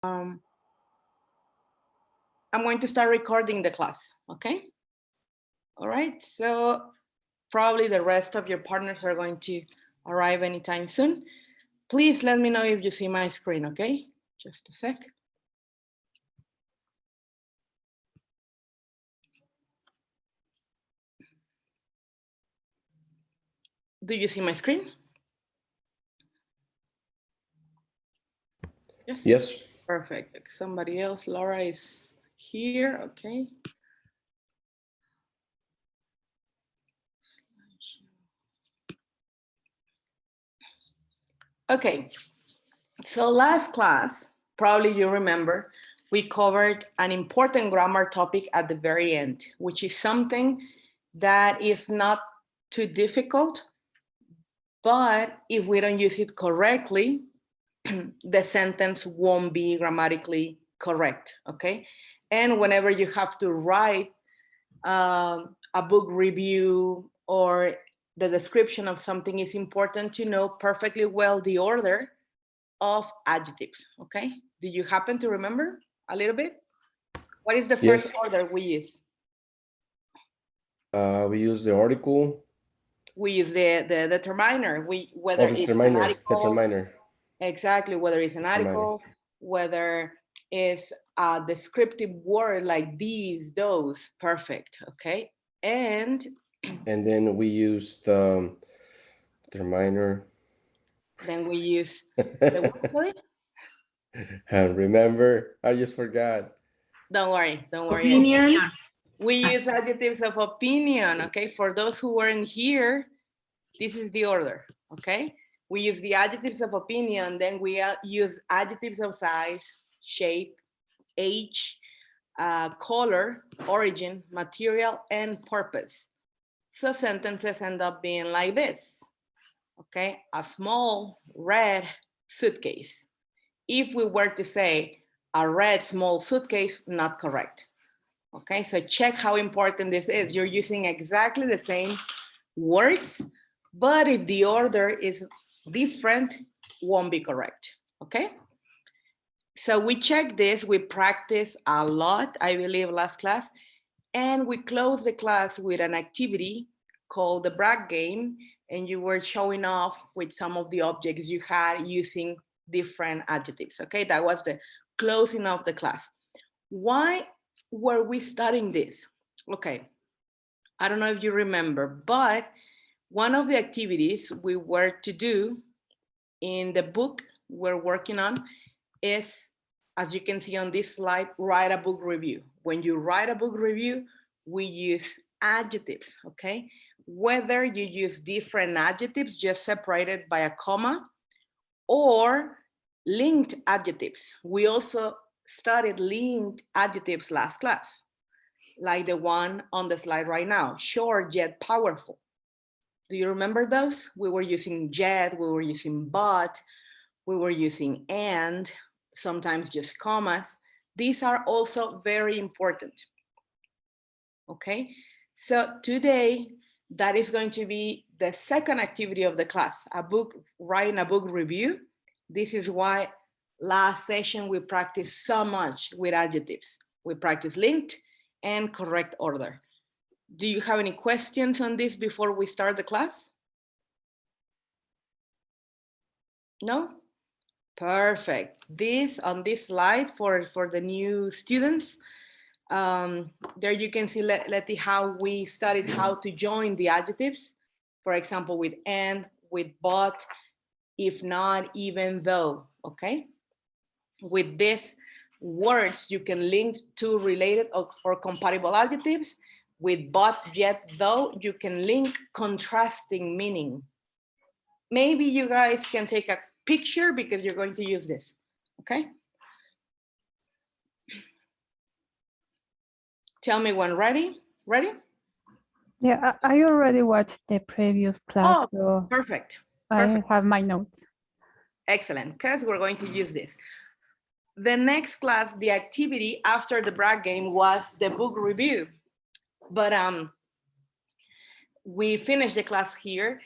I'm going to start recording the class, okay? All right, so probably the rest of your partners are going to arrive anytime soon. Please let me know if you see my screen, okay? Just a sec. Do you see my screen? Yes. Yes. Perfect. Somebody else, Laura is here, okay. Okay, so last class, probably you remember, we covered an important grammar topic at the very end, which is something that is not too difficult, but if we don't use it correctly, the sentence won't be grammatically correct, okay? And whenever you have to write a book review or the description of something, is important to know perfectly well the order of adjectives, okay? Do you happen to remember a little bit? What is the first Yes. order we use? We use the article We use the determiner, whether of it's an determiner. article, Determiner. exactly, whether it's an Determiner. article, whether it's a descriptive word like these, those, perfect, okay? And then we use the determiner. then we use the what, sorry? And remember, I just forgot. Don't worry, don't worry. Opinion. We use adjectives of opinion, okay? For those who weren't here, this is the order, okay? We use the adjectives of opinion, then we use adjectives of size, shape, age, color, origin, material, and purpose. So sentences end up being like this, okay? A small red suitcase. If we were to say a red small suitcase, not correct. Okay, so check how important this is. You're using exactly the same words, but if the order is different, won't be correct, okay? So we check this, we practice a lot, I believe last class, and we close the class with an activity called the brag game, and you were showing off with some of the objects you had using different adjectives, okay? That was the closing of the class. Why were we studying this? Okay, I don't know if you remember, but one of the activities we were to do in the book we're working on is, as you can see on this slide, write a book review. When you write a book review, we use adjectives, okay? Whether you use different adjectives just separated by a comma or linked adjectives. We also studied linked adjectives last class, like the one on the slide right now, short yet powerful. Do you remember those? We were using yet, we were using but, we were using and, sometimes just commas. These are also very important, okay? So today, that is going to be the second activity of the class, writing a book review. This is why last session we practiced so much with adjectives. We practiced linked and correct order. Do you have any questions on this before we start the class? No? Perfect. On this slide for the new students, there you can see, Letty, how we studied how to join the adjectives. For example, with and, with but, if not, even though, okay? With these words, you can link two related or compatible adjectives. With but, yet, though, you can link contrasting meaning. Maybe you guys can take a picture because you're going to use this, okay? Tell me when ready. Ready? Yeah, I already watched the previous class, Oh, so perfect. I have my notes. Excellent, because we're going to use this. The next class, the activity after the brag game was the book review. But we finished the class here.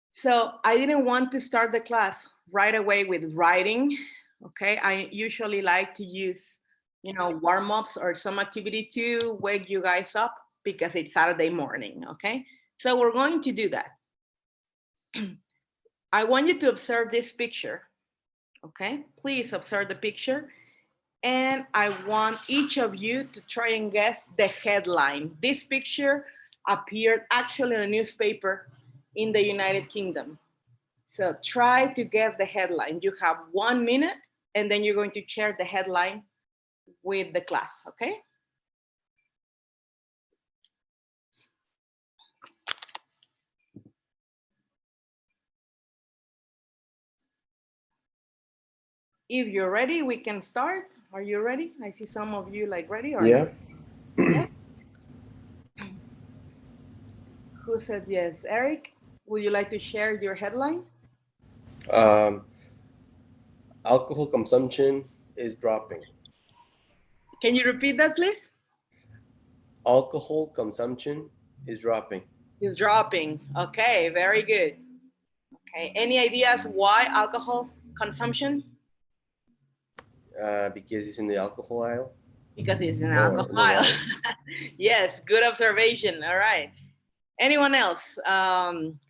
So I didn't want to start the class right away with writing Okay, I usually like to use, warm-ups or some activity to wake you guys up because it's Saturday morning, okay? So we're going to do that. I want you to observe this picture, okay? Please observe the picture. And I want each of you to try and guess the headline. This picture appeared actually in a newspaper in the United Kingdom. So try to guess the headline. You have 1 minute, and then you're going to share the headline with the class, okay? If you're ready, we can start. Are you ready? I see some of you like ready or Yeah. yes? Who said yes? Eric, would you like to share your headline? Alcohol consumption is dropping. Can you repeat that, please? Alcohol consumption is dropping. Is dropping. Okay, very good. Okay, any ideas why alcohol consumption? Because it's in the alcohol aisle. Because it's an Or alcohol. in the wine. Yes, good observation. All right. Anyone else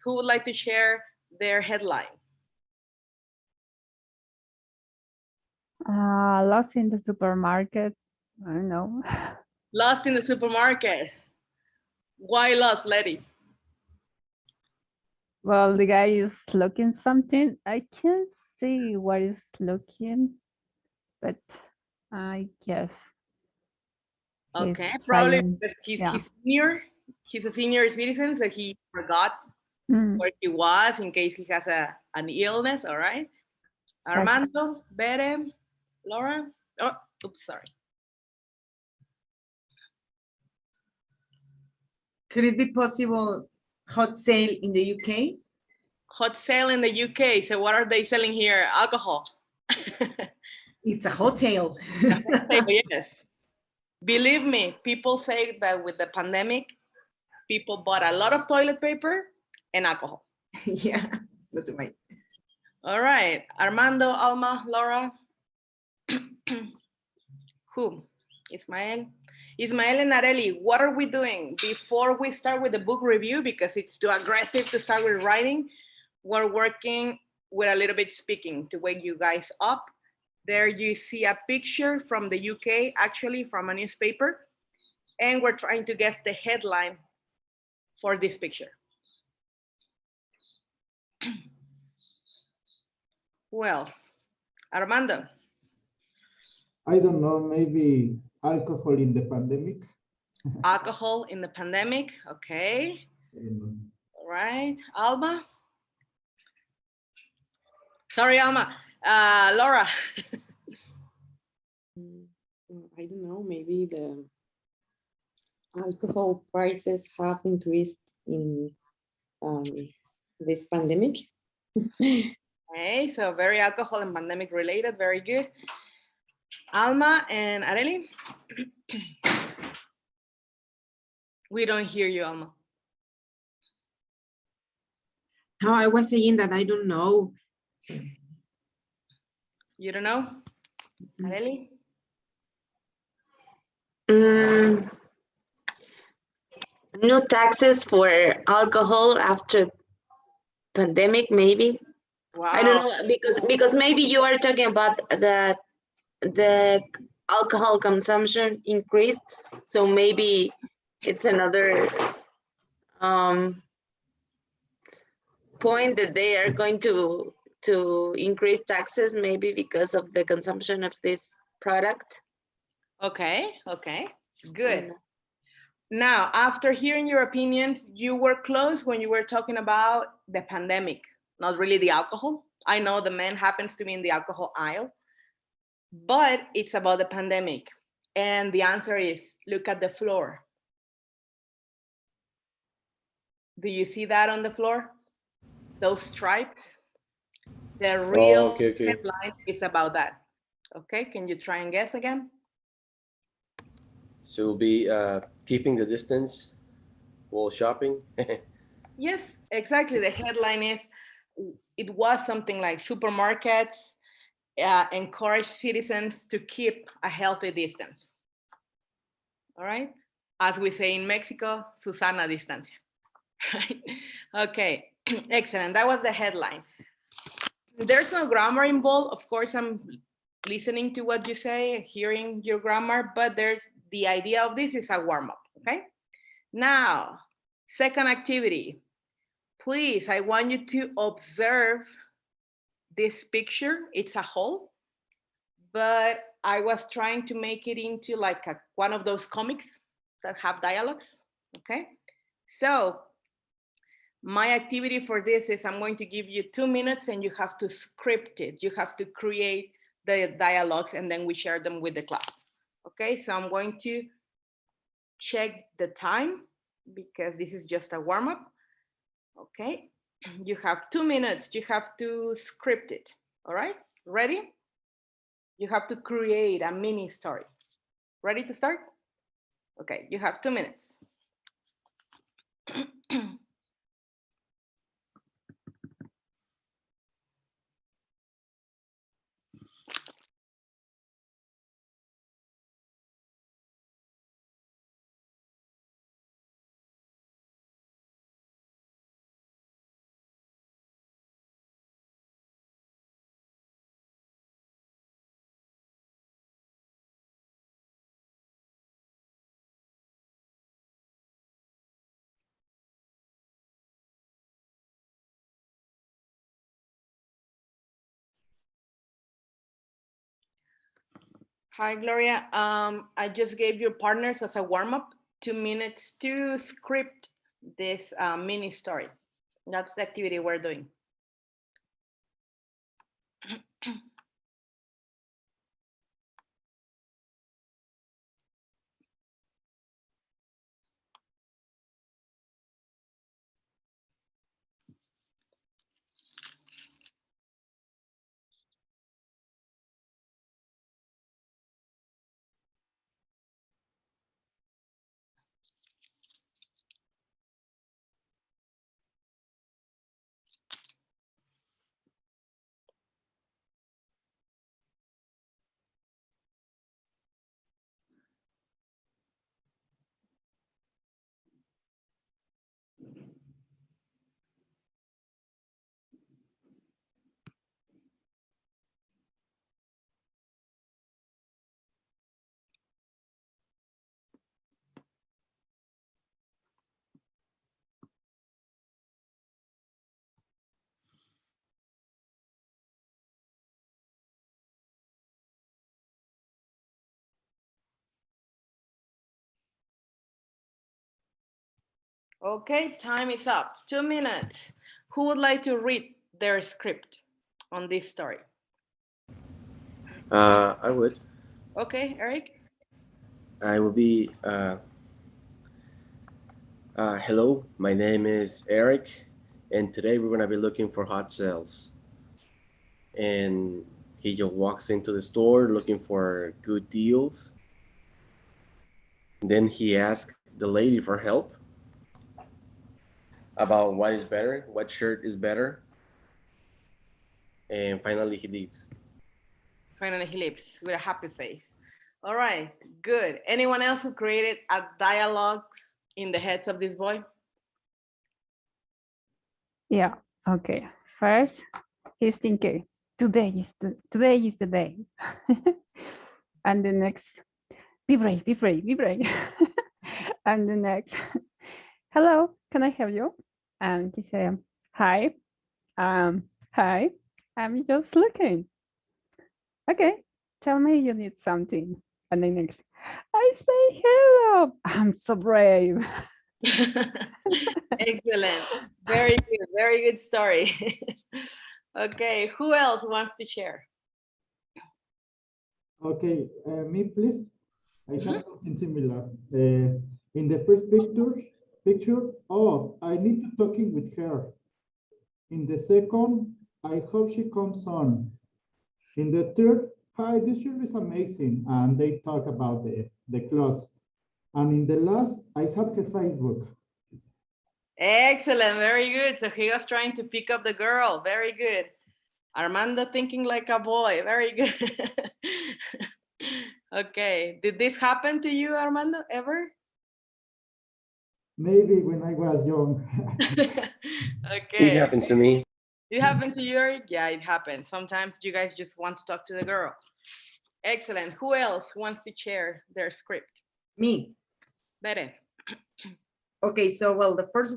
who would like to share their headline? Lost in the supermarket. I don't know. Lost in the supermarket. Why lost, Letty? Well, the guy is looking something. I can't see what is looking, but I guess. Okay, He's probably trying. because Yeah. he's senior. He's a senior citizen, so he forgot Mm, where he was in case he has an illness. All right. Armando, Bere, Laura. Oh, oops, sorry. Could it be possible hot sale in the UK? Hot sale in the UK. So what are they selling here? Alcohol. It's a hotel. Yes. Believe me, people say that with the pandemic, people bought a lot of toilet paper and alcohol. Yeah, that's right. All right, Armando, Alma, Laura. Who? Ismael. Ismael and Areli, what are we doing before we start with the book review? Because it's too aggressive to start with writing. We're working with a little bit speaking to wake you guys up. There you see a picture from the UK, actually from a newspaper. And we're trying to guess the headline for this picture. Who else? Armando. I don't know, maybe alcohol in the pandemic. Alcohol in the pandemic. Okay. All right. Alma. Sorry, Alma. Laura. I don't know, maybe the alcohol prices have increased in this pandemic. Okay, so very alcohol and pandemic related. Very good. Alma and Areli. We don't hear you, Alma. No, I was saying that I don't know. You don't know? Areli? New taxes for alcohol after pandemic, maybe. Wow. I don't know, because maybe you are talking about the alcohol consumption increased, so maybe it's another point that they are going to increase taxes, maybe because of the consumption of this product. Okay, okay, good. Now, after hearing your opinions, you were close when you were talking about the pandemic, not really the alcohol. I know the man happens to be in the alcohol aisle, but it's about the pandemic. And the answer is, look at the floor. Do you see that on the floor? Those stripes? The real headline is about that. Okay, can you try and guess again? So we'll be keeping the distance while shopping. Yes, exactly. The headline is, it was something like supermarkets encourage citizens to keep a healthy distance. All right, as we say in Mexico, Susana distancia. Okay, excellent. That was the headline. There's no grammar involved. Of course, I'm listening to what you say, hearing your grammar, but there's the idea of this is a warm-up, okay? Now, second activity. Please, I want you to observe this picture. It's a whole, but I was trying to make it into like one of those comics that have dialogues, okay? So my activity for this is I'm going to give you 2 minutes and you have to script it. You have to create the dialogues and then we share them with the class. Okay, so I'm going to check the time because this is just a warm-up. Okay, you have 2 minutes. You have to script it. All right, ready? You have to create a mini story. Ready to start? Okay, you have 2 minutes. Hi, Gloria. I just gave your partners as a warm-up 2 minutes to script this mini story. That's the activity we're doing. Okay, time is up. 2 minutes. Who would like to read their script on this story? I would. Okay, Eric. I will be. Hello, my name is Eric, and today we're gonna be looking for hot sales. And he just walks into the store looking for good deals. Then he asks the lady for help about what is better, what shirt is better, and finally he leaves. Finally, he leaves with a happy face. All right, good. Anyone else who created a dialogues in the heads of this boy? Yeah. Okay. First, he's thinking, today is the day. And the next, be brave, be brave, be brave. And the next, hello, can I help you? And he said, hi, hi, I'm just looking. Okay, tell me you need something. And the next, I say hello, I'm so brave. Excellent. Very good story. Okay, who else wants to share? Okay, me please. I have something similar. In the first picture, oh, I need to talking with her. In the second, I hope she comes on. In the third, hi, this shirt is amazing. And they talk about the clothes. And in the last, I have her Facebook. Excellent, very good. So he was trying to pick up the girl. Very good. Armando thinking like a boy. Very good. Okay. Did this happen to you, Armando, ever? Maybe when I was young. It Okay. happens to me. It happened to you, Eric? Yeah, it happens. Sometimes you guys just want to talk to the girl. Excellent. Who else wants to share their script? Me. Bere. Okay, so well, the first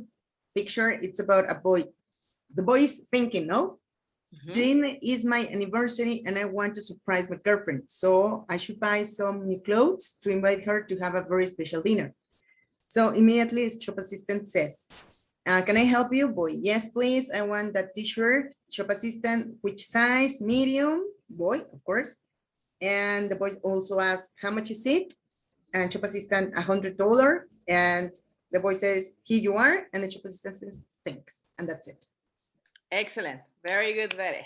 picture, it's about a boy. The boy is thinking, no? Mhm. June is my anniversary and I want to surprise my girlfriend. So I should buy some new clothes to invite her to have a very special dinner. So immediately his shop assistant says, can I help you, boy? Yes, please. I want that t-shirt. Shop assistant, which size? Medium, boy, of course. And the boy also asks, how much is it? And shop assistant, $100. And the boy says, here you are. And the shop assistant says, thanks. And that's it. Excellent. Very good, Bere.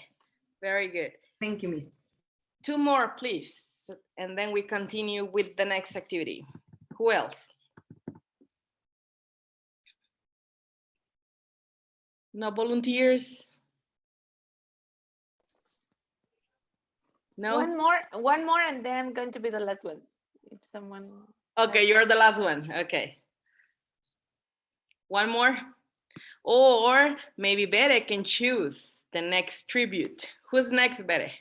Very good. Thank you, Miss. 2 more, please. And then we continue with the next activity. Who else? No volunteers? No? One more, and then I'm going to be the last one. If someone. Okay, you're the last one. Okay. One more? Or maybe Bere can choose the next tribute. Who's next, Bere?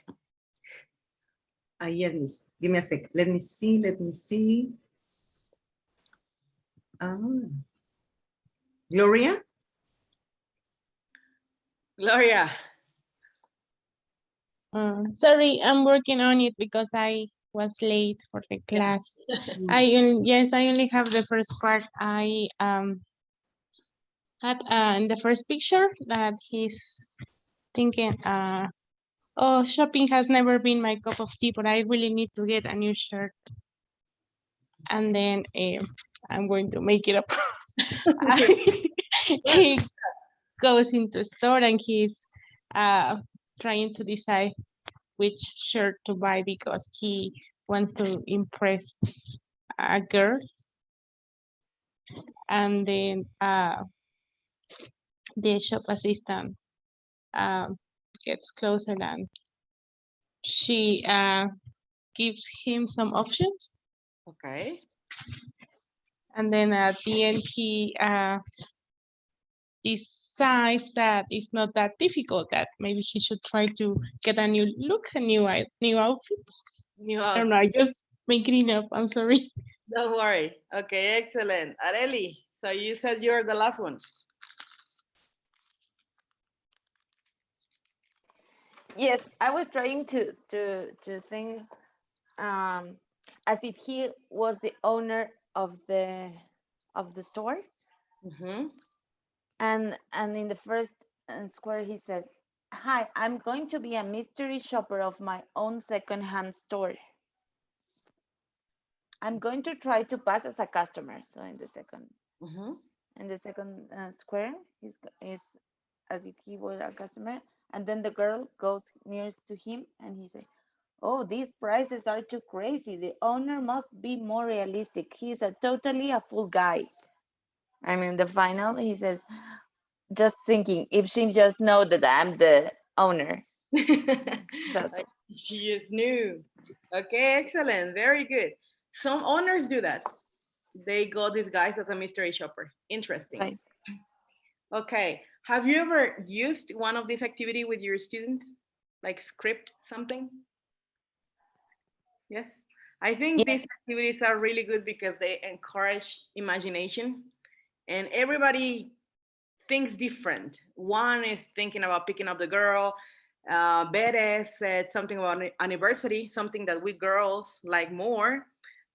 Yes, Miss. Give me a sec. Let me see. Gloria? Gloria. Sorry, I'm working on it because I was late for the class. Yes, I only have the first part. I had in the first picture that he's thinking, oh, shopping has never been my cup of tea, but I really need to get a new shirt. And then I'm going to make it up. He goes into a store and he's trying to decide which shirt to buy because he wants to impress a girl. And then the shop assistant gets closer and she gives him some options. Okay. And then at the end, he decides that it's not that difficult, that maybe he should try to get a new look, new outfits. New I don't house. know, I just making it up, I'm sorry. Don't worry. Okay, excellent. Areli, so you said you're the last one. Yes, I was trying to think as if he was the owner of the store, Mhm. and in the first square he says, "Hi, I'm going to be a mystery shopper of my own secondhand store. I'm going to try to pass as a customer." So in the second Mhm. square, is as if he were a customer, and then the girl goes nearest to him and he says, "Oh, these prices are too crazy. The owner must be more realistic. He's totally a fool guy." I mean, the final, he says, "Just thinking, if she just know that I'm the owner." That's all. She is new. Okay, excellent. Very good. Some owners do that. They go disguised as a mystery shopper. Interesting. Right. Okay. Have you ever used one of these activity with your students? Like script something? Yes. I think Yes. these activities are really good because they encourage imagination and everybody thinks different. One is thinking about picking up the girl. Bere said something about anniversary, something that we girls like more.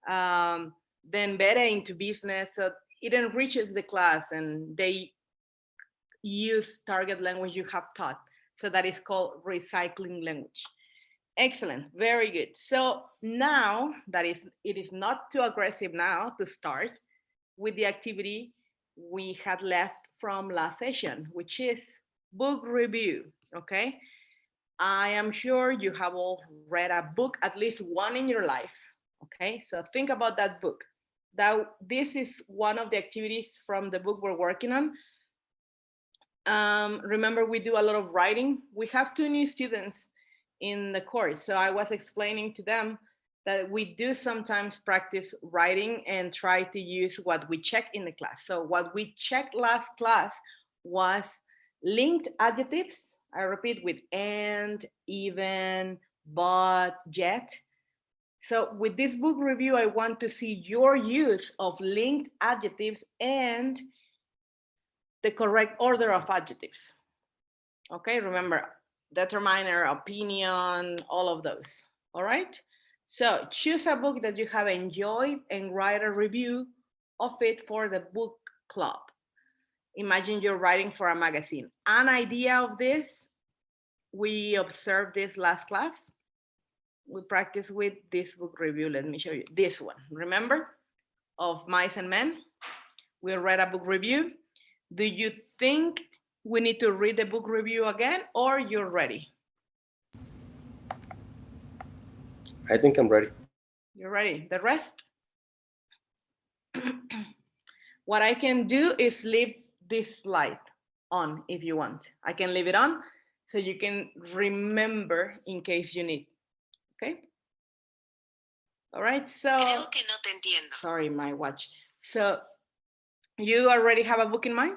Then Bere into business. So it enriches the class and they use target language you have taught. So that is called recycling language. Excellent, very good. So now that it is not too aggressive now to start with the activity we had left from last session, which is book review, okay? I am sure you have all read a book, at least one in your life, okay? So think about that book. This is one of the activities from the book we're working on. Remember, we do a lot of writing. We have 2 new students in the course. So I was explaining to them that we do sometimes practice writing and try to use what we check in the class. So what we checked last class was linked adjectives. I repeat, with and, even, but, yet. So with this book review, I want to see your use of linked adjectives and the correct order of adjectives. Okay, remember, determiner, opinion, all of those. All right. So choose a book that you have enjoyed and write a review of it for the book club. Imagine you're writing for a magazine. An idea of this, we observed this last class. We practiced with this book review. Let me show you this one. Remember, of Mice and Men? We read a book review. Do you think we need to read the book review again, or you're ready? I think I'm ready. You're ready. The rest? What I can do is leave this slide on if you want. I can leave it on so you can remember in case you need. Okay? All right, so. Creo que no te entiendo. Sorry, my watch. So you already have a book in mind?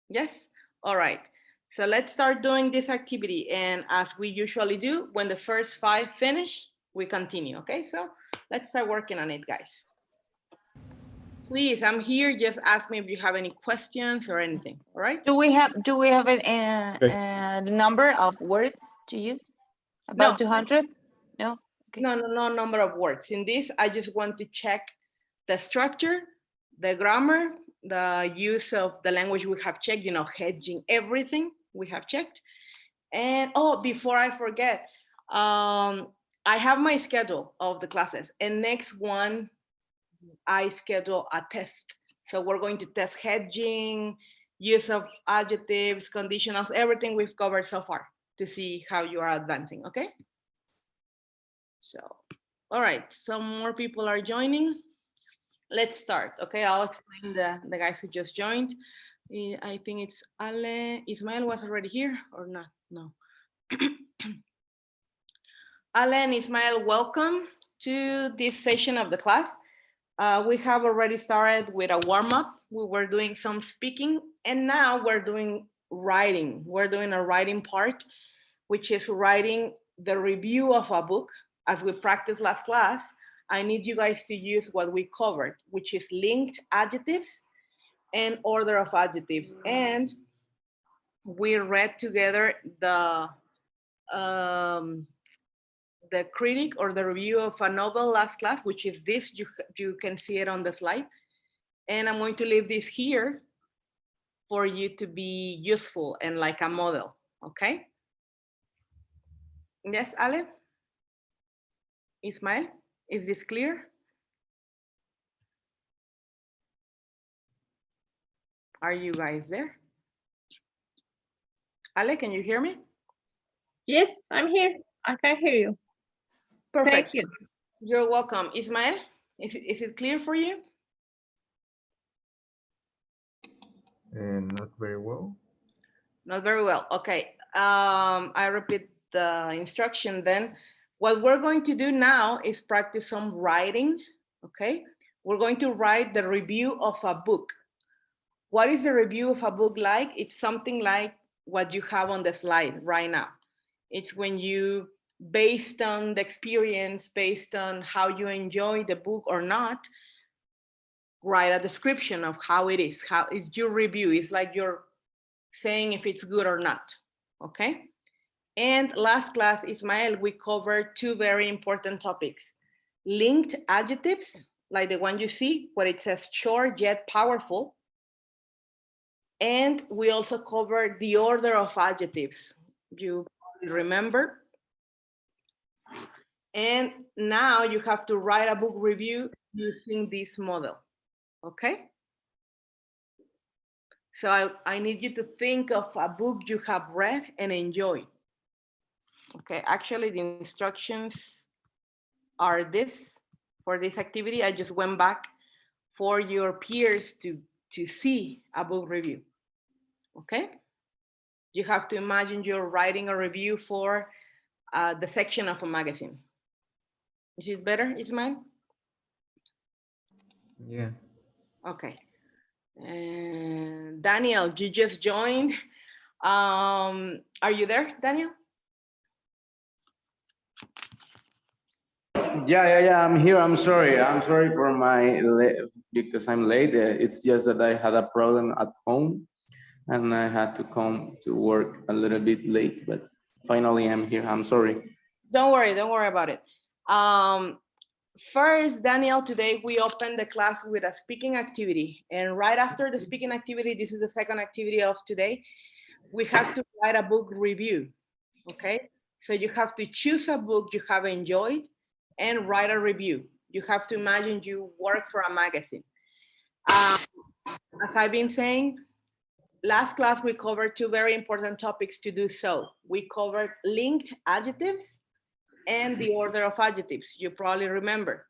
Yes? All right. So let's start doing this activity. And as we usually do, when the first 5 finish, we continue. Okay, so let's start working on it, guys. Please, I'm here. Just ask me if you have any questions or anything. All right. Do we have a number of words to use? About 200? No. Okay. No number of words. In this, I just want to check the structure, the grammar, the use of the language we have checked, you know, hedging, everything we have checked. And before I forget, I have my schedule of the classes, and next one, I schedule a test. So we're going to test hedging, use of adjectives, conditionals, everything we've covered so far to see how you are advancing, okay? So, all right, some more people are joining. Let's start, okay? I'll explain the guys who just joined. I think it's Ale. Ismael was already here or not? No. Ale and Ismael, welcome to this session of the class. We have already started with a warm-up. We were doing some speaking, and now we're doing writing. We're doing a writing part, which is writing the review of a book. As we practiced last class, I need you guys to use what we covered, which is linked adjectives and order of adjectives. And we read together the critic or the review of a novel last class, which is this. You can see it on the slide. And I'm going to leave this here for you to be useful and like a model, okay? Yes, Ale? Ismael, is this clear? Are you guys there? Ale, can you hear me? Yes, I'm here. I can hear you. Perfect. Thank you. You're welcome. Ismael, is it clear for you? Not very well. Not very well. Okay. I repeat the instruction then. What we're going to do now is practice some writing, okay? We're going to write the review of a book. What is the review of a book like? It's something like what you have on the slide right now. It's when you, based on the experience, based on how you enjoy the book or not, write a description of how it is, how it's your review. It's like you're saying if it's good or not, okay? And last class, Ismael, we covered 2 very important topics. Linked adjectives, like the one you see, where it says short yet powerful. And we also covered the order of adjectives. You remember? And now you have to write a book review using this model, okay? So I need you to think of a book you have read and enjoyed. Okay, actually the instructions are this for this activity. I just went back for your peers to see a book review. okay? You have to imagine you're writing a review for the section of a magazine. Is it better, Ismael? Yeah. Okay. And Daniel, you just joined. Are you there, Daniel? Yeah. I'm here. I'm sorry. I'm sorry for my because I'm late. It's just that I had a problem at home, and I had to come to work a little bit late. But finally, I'm here. I'm sorry. Don't worry about it. First, Daniel, today we opened the class with a speaking activity. And right after the speaking activity, this is the second activity of today, we have to write a book review, okay? So you have to choose a book you have enjoyed and write a review. You have to imagine you work for a magazine. As I've been saying, last class we covered two very important topics to do so. We covered linked adjectives and the order of adjectives. You probably remember.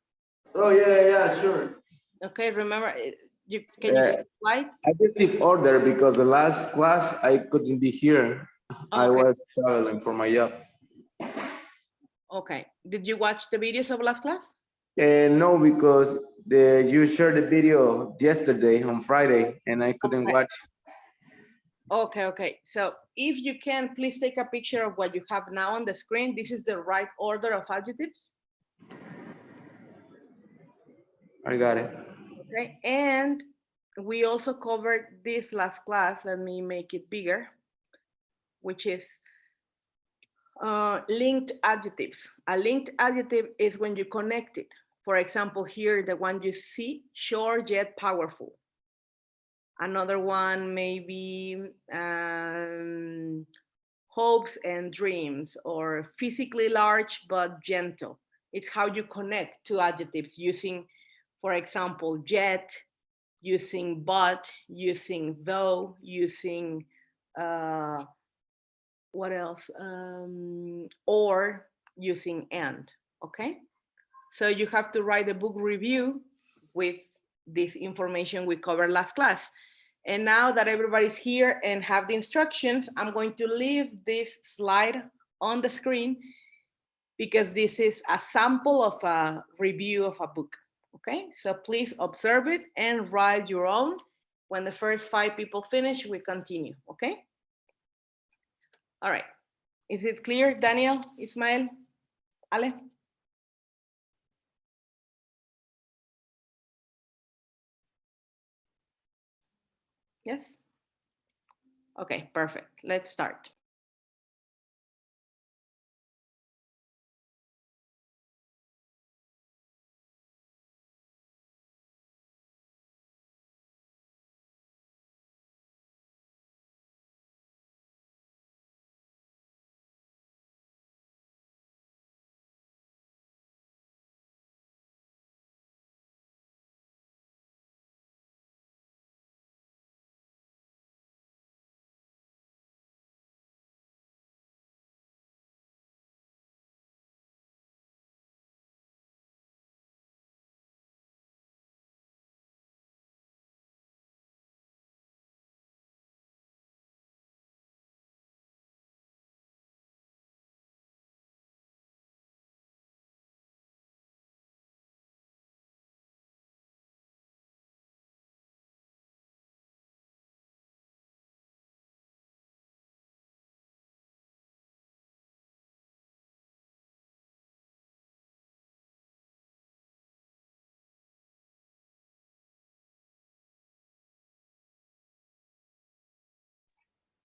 Oh yeah, sure. Okay, remember, can you see the slide? Adjective order because the last class I couldn't be here. I Okay. was traveling for my job. Okay, did you watch the videos of last class? No, because you shared the video yesterday on Friday, and I couldn't Okay. watch. Okay, so if you can, please take a picture of what you have now on the screen. This is the right order of adjectives. I got it. Okay, and we also covered this last class. Let me make it bigger, which is linked adjectives. A linked adjective is when you connect it. For example, here, the one you see, short yet powerful. Another one maybe hopes and dreams, or physically large but gentle. It's how you connect two adjectives using, for example, yet, using but, using though, using what else? Or using and, okay? So you have to write a book review with this information we covered last class. And now that everybody's here and have the instructions, I'm going to leave this slide on the screen because this is a sample of a review of a book, okay? So please observe it and write your own. When the first 5 people finish, we continue, okay? All right, is it clear, Daniel, Ismael, Ale? Yes? Okay, perfect. Let's start.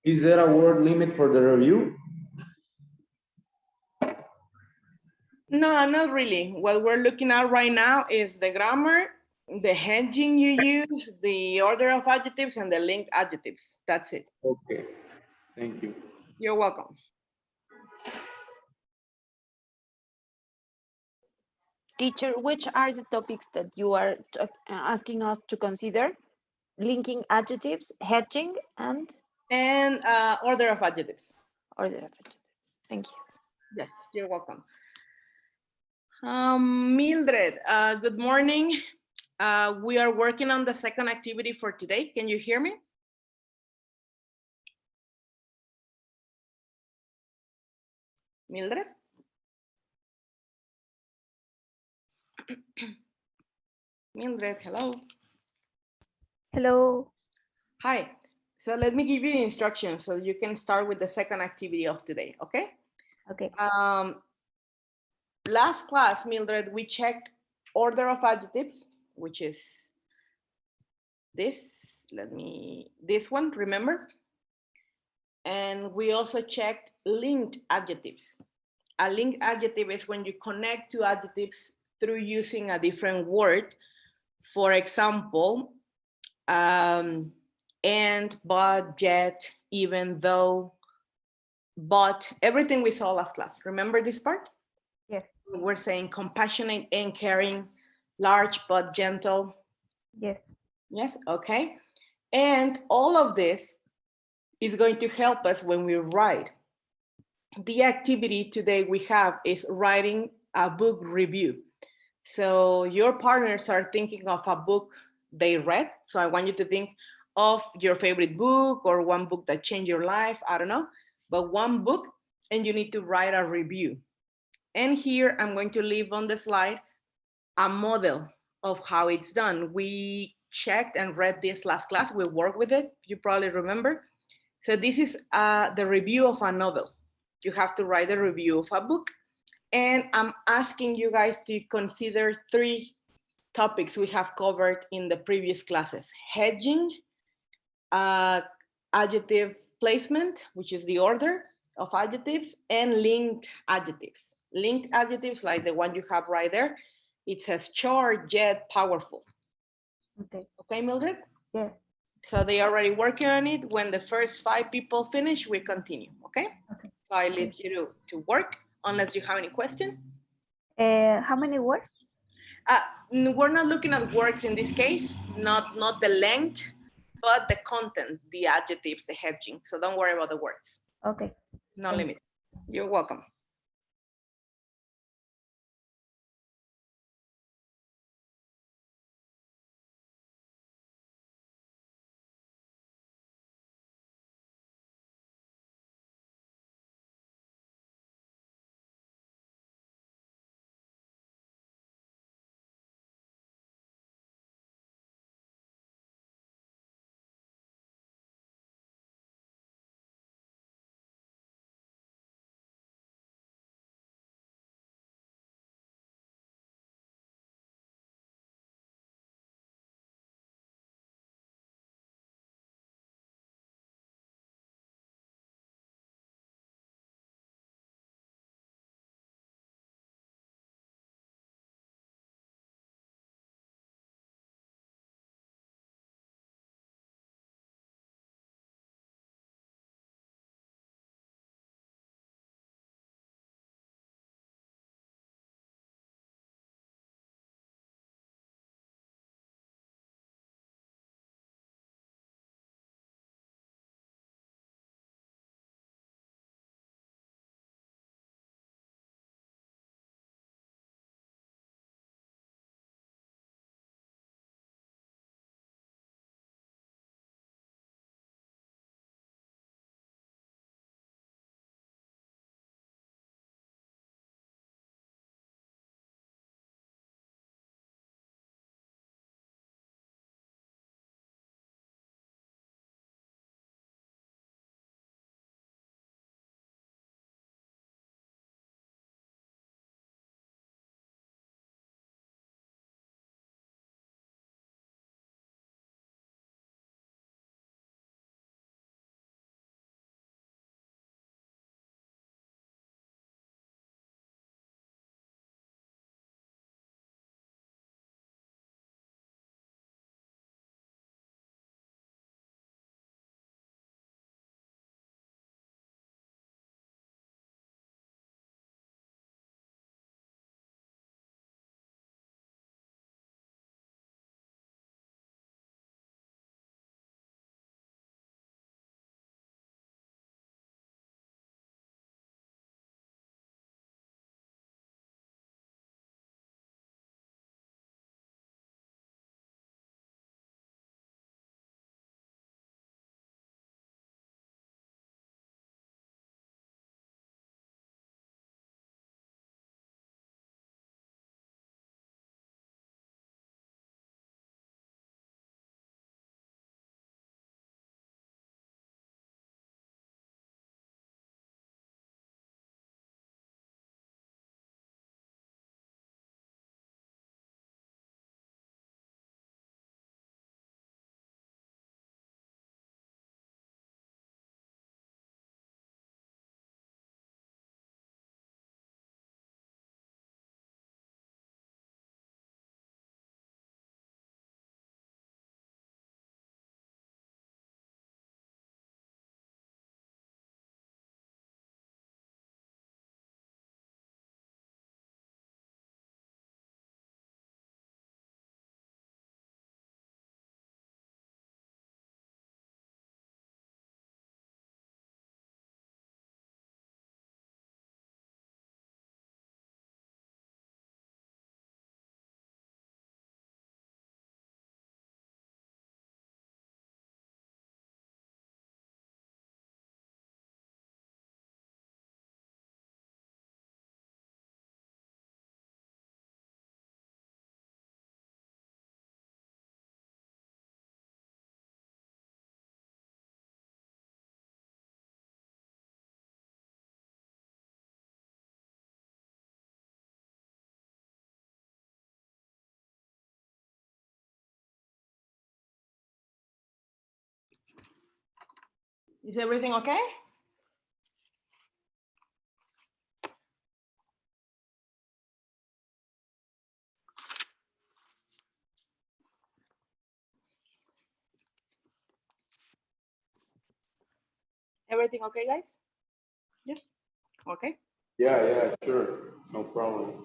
Is there a word limit for the review? No, not really. What we're looking at right now is the grammar, the hedging you use, the order of adjectives, and the linked adjectives. That's it. Okay, thank you. You're welcome. Teacher, which are the topics that you are asking us to consider? Linking adjectives, hedging, and Order of adjectives. order of adjectives. Thank you. Yes, you're welcome. Mildred, good morning. We are working on the second activity for today. Can you hear me? Mildred? Mildred, hello. Hello. Hi. So let me give you the instructions so you can start with the second activity of today, okay? Okay. Last class, Mildred, we checked order of adjectives, which is this, this one, remember? And we also checked linked adjectives. A linked adjective is when you connect two adjectives through using a different word. For example, and, but, yet, even though, but, everything we saw last class. Remember this part? Yes. We're saying compassionate and caring, large but gentle. Yes. Yes, okay. And all of this is going to help us when we write. The activity today we have is writing a book review. So your partners are thinking of a book they read. So I want you to think of your favorite book or one book that changed your life. I don't know, but one book, and you need to write a review. And here I'm going to leave on the slide a model of how it's done. We checked and read this last class. We worked with it. You probably remember. So this is the review of a novel. You have to write a review of a book. And I'm asking you guys to consider 3 topics we have covered in the previous classes: hedging, adjective placement, which is the order of adjectives, and linked adjectives. Linked adjectives, like the one you have right there, it says short, yet, powerful. Okay. Okay, Mildred? Yes. So they are already working on it. When the first 5 people finish, we continue, okay? Okay. So I leave you to work, unless you have any question. How many words? We're not looking at words in this case, not the length, but the content, the adjectives, the hedging. So don't worry about the words. Okay. No Thank limit. You're welcome. Is everything okay? Everything okay, guys? Yes. Okay. Yeah, sure. No problem.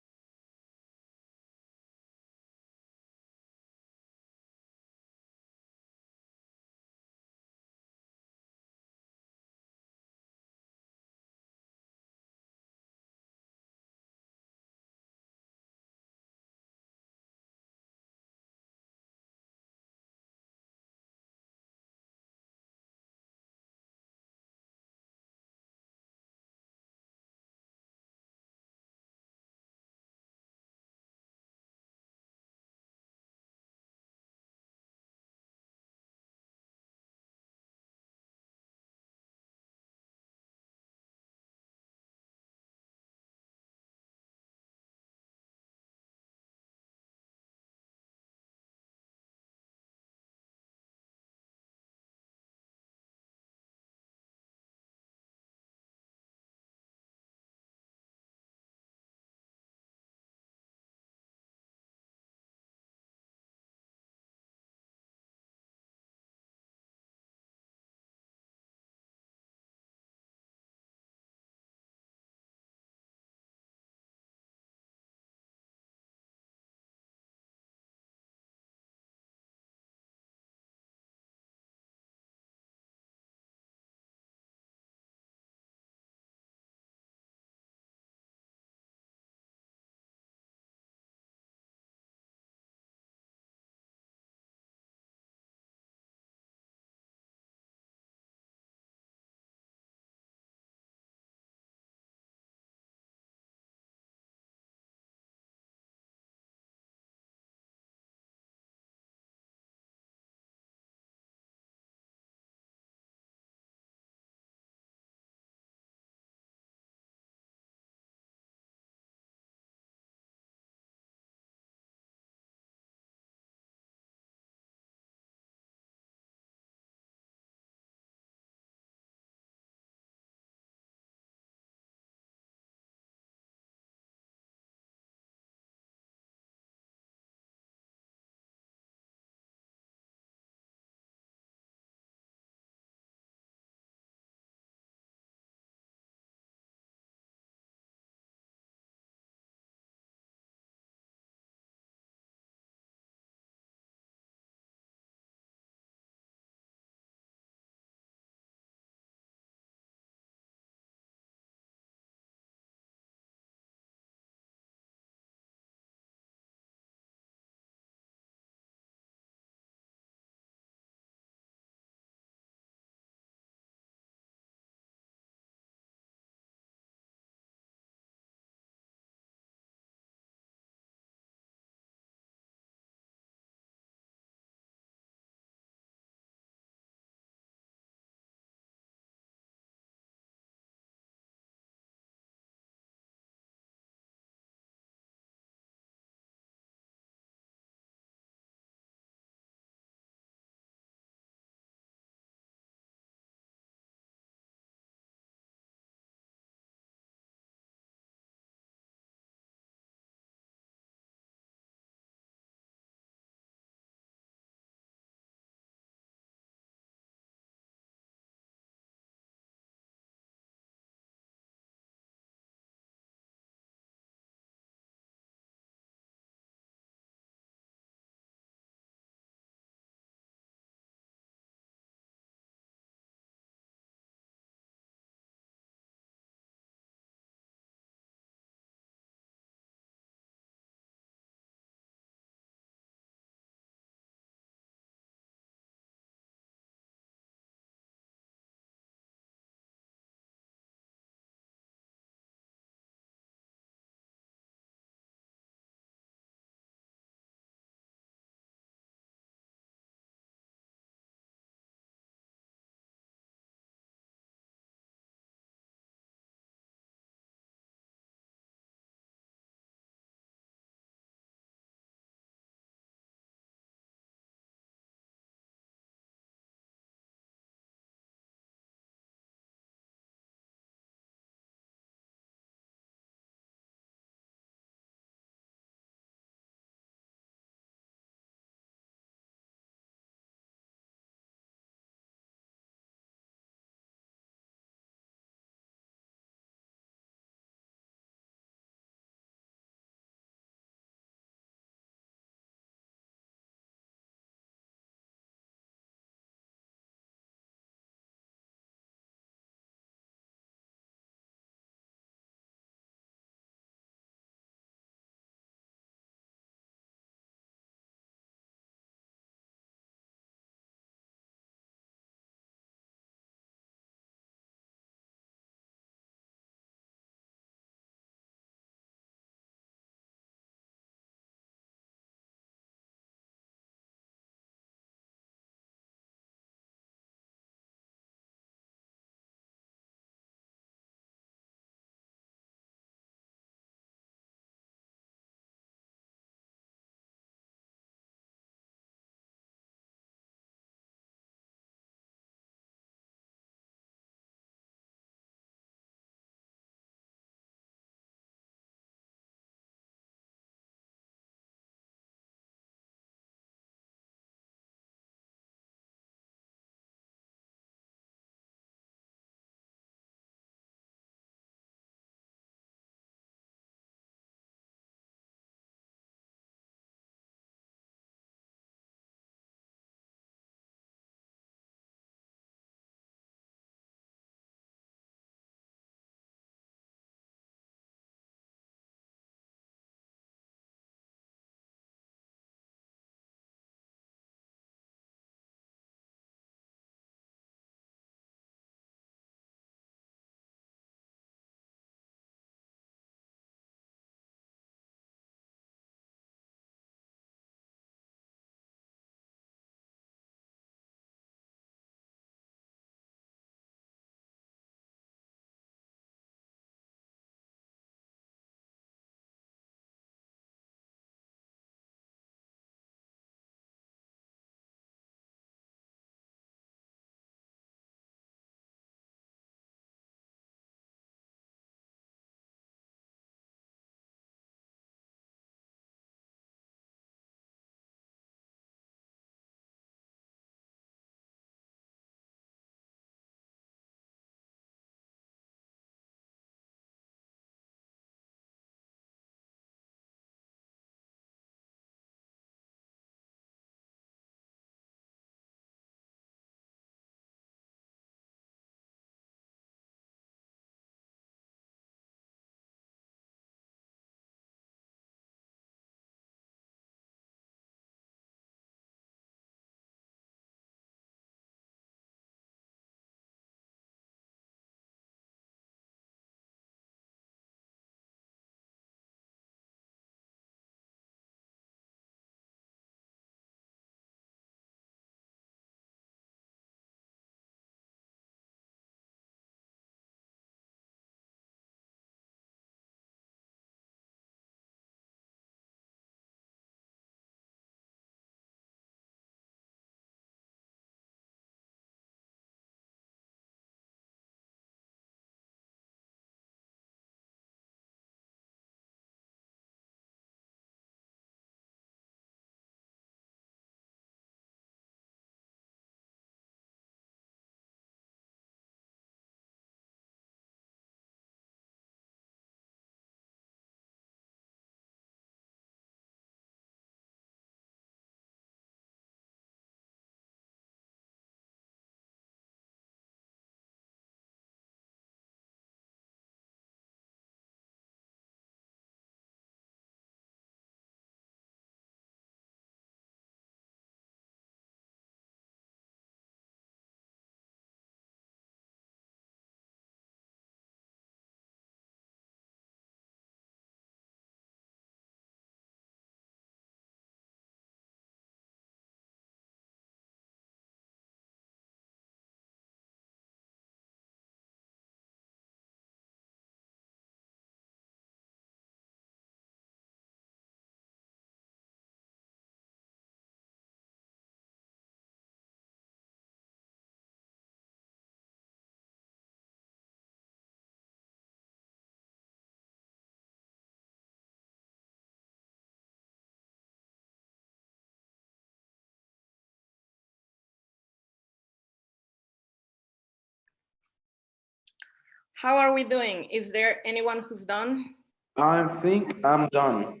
How are we doing? Is there anyone who's done? I think I'm done.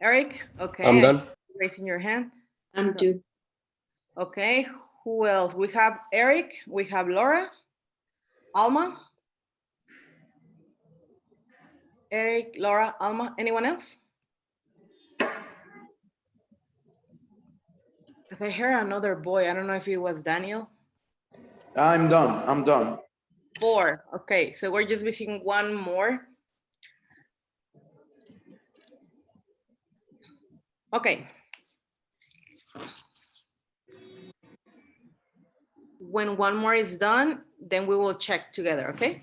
Eric? Okay. I'm done. Raising your hand. I'm So- too. Okay, who else? We have Eric, we have Laura, Alma. Eric, Laura, Alma, anyone else? Because I heard another boy, I don't know if it was Daniel. I'm done. I'm done. 4, okay, so we're just missing one more. Okay. When one more is done, then we will check together, okay?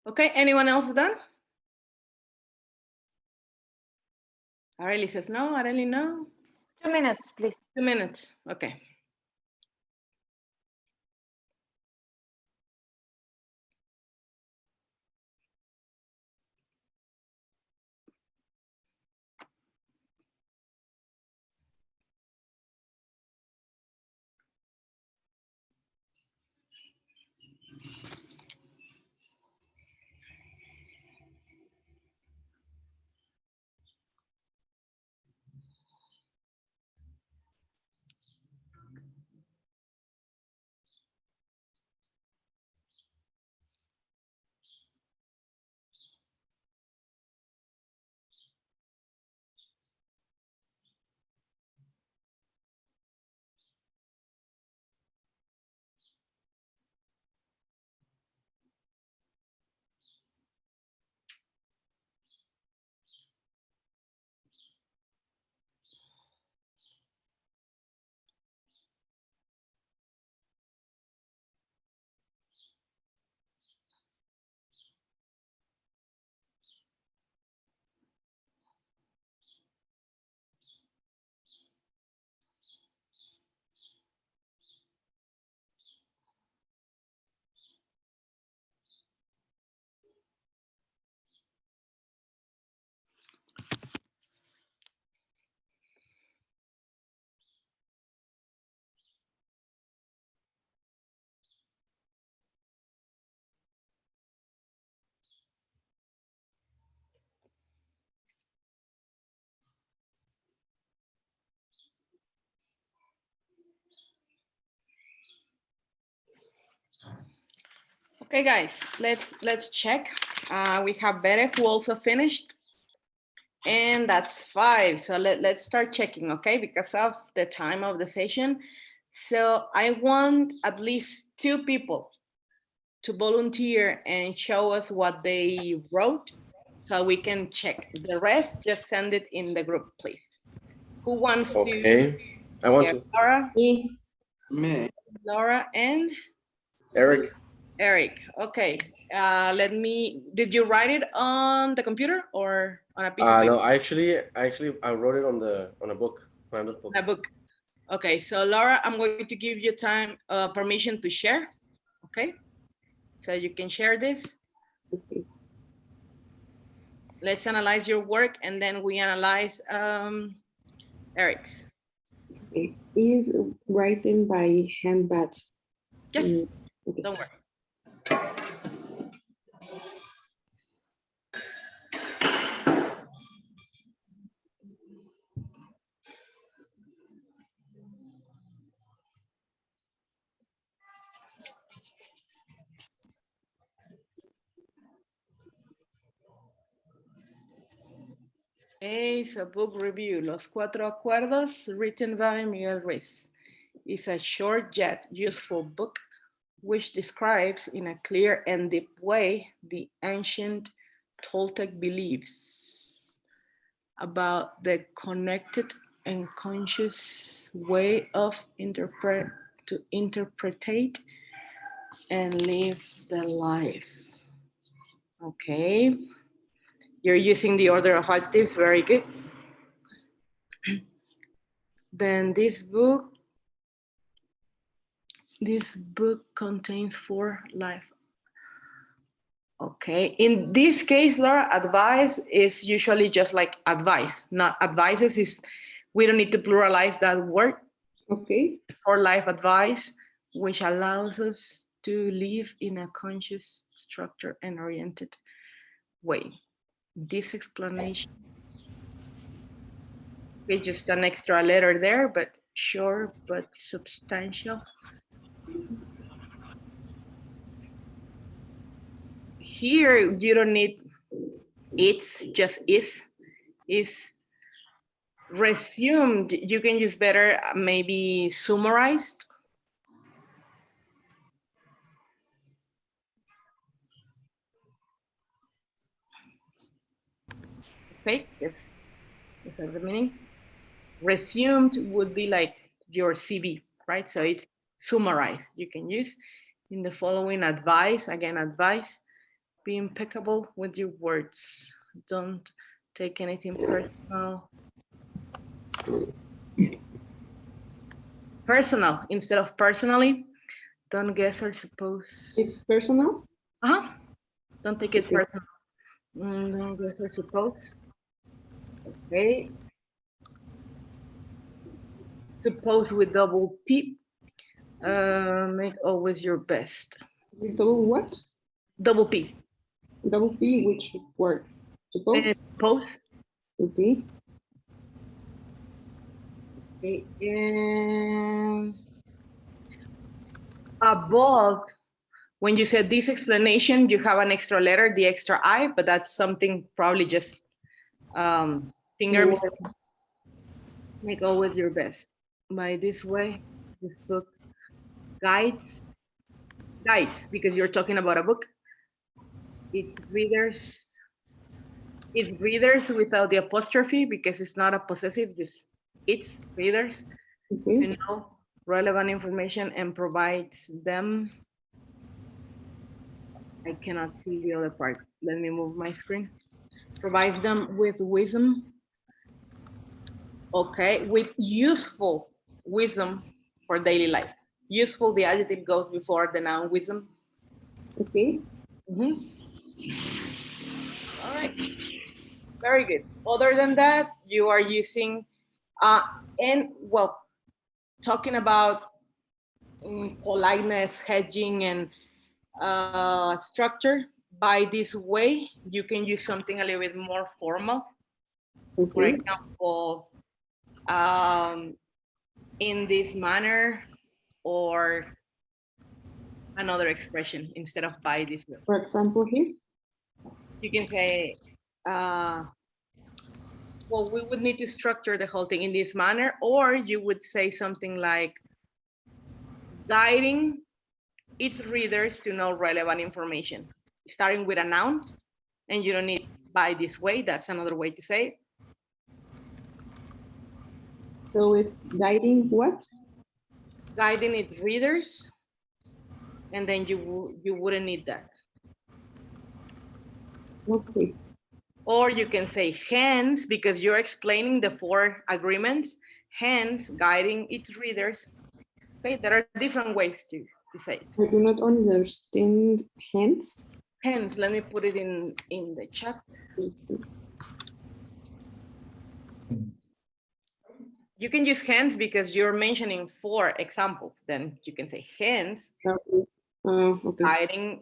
Okay, anyone else done? Arely says no, Arely no. 2 minutes, please. 2 minutes, okay. Okay, guys, let's check. We have Bere who also finished. And that's 5. So let's start checking, okay? Because of the time of the session. So I want at least 2 people to volunteer and show us what they wrote so we can check. The rest, just send it in the group, please. Who wants to? Okay. I want Yeah, to. Laura, Me. Laura, and Eric. Eric. Okay. Did you write it on the computer or on a piece of paper? No, I wrote it on a book. On a notebook. A book. Okay, so Laura, I'm going to give you time, permission to share. Okay, so you can share this. Okay. Let's analyze your work and then we analyze Eric's. Okay. Is written by hand batch. Yes, Okay. don't worry. Okay, so book review. Los Cuatro Acuerdos, written by Miguel Ruiz. It's a short yet useful book which describes in a clear and deep way the ancient Toltec beliefs about the connected and conscious way of interpretate and live the life. Okay. You're using the order of adjectives, very good. Then this book contains 4 life. Okay, in this case, Laura, advice is usually just like advice, not advices is, we don't need to pluralize that word. Okay. For life advice, which allows us to live in a conscious, structured, and oriented way. This explanation, okay, just an extra letter there, but short but substantial. Here, you don't need it's, just is resumed. You can use better, maybe summarized. Okay, yes, that's the meaning. Resumed would be like your CV, right? So it's summarized. You can use in the following advice, again, advice, be impeccable with your words. Don't take anything personal. Personal instead of personally. Don't guess or suppose. It's personal? Uh-huh. Don't take it Okay. personal. Don't guess or suppose. Okay. Suppose with double P. Make always your best. Double what? Double P. Double P, which word? Suppose? Suppose. Okay. Okay. And above, when you said this explanation, you have an extra letter, the extra I, but that's something probably just finger mistake. Make always your best. By this way, this book guides, because you're talking about a book. It's readers without the apostrophe because it's not a possessive, just it's readers, Okay. you know, relevant information and provides them. I cannot see the other part. Let me move my screen. Provides them with wisdom. Okay, with useful wisdom for daily life. Useful, the adjective goes before the noun wisdom. Okay. All right, very good. Other than that, you are using, and well, talking about politeness, hedging, and structure. By this way, you can use something a little bit more formal. Okay. For example, in this manner, or another expression instead of by this way. For example, here. You can say, well, we would need to structure the whole thing in this manner, or you would say something like guiding its readers to know relevant information, starting with a noun, and you don't need by this way. That's another way to say it. So it's guiding what? Guiding its readers, and then you wouldn't need that. Okay. Or you can say hence, because you're explaining the 4 agreements, hence guiding its readers. Okay, there are different ways to say it. I do not understand hence. Hence, let me put it in the chat. You can use hence because you're mentioning 4 examples. Then you can say hence, Okay. guiding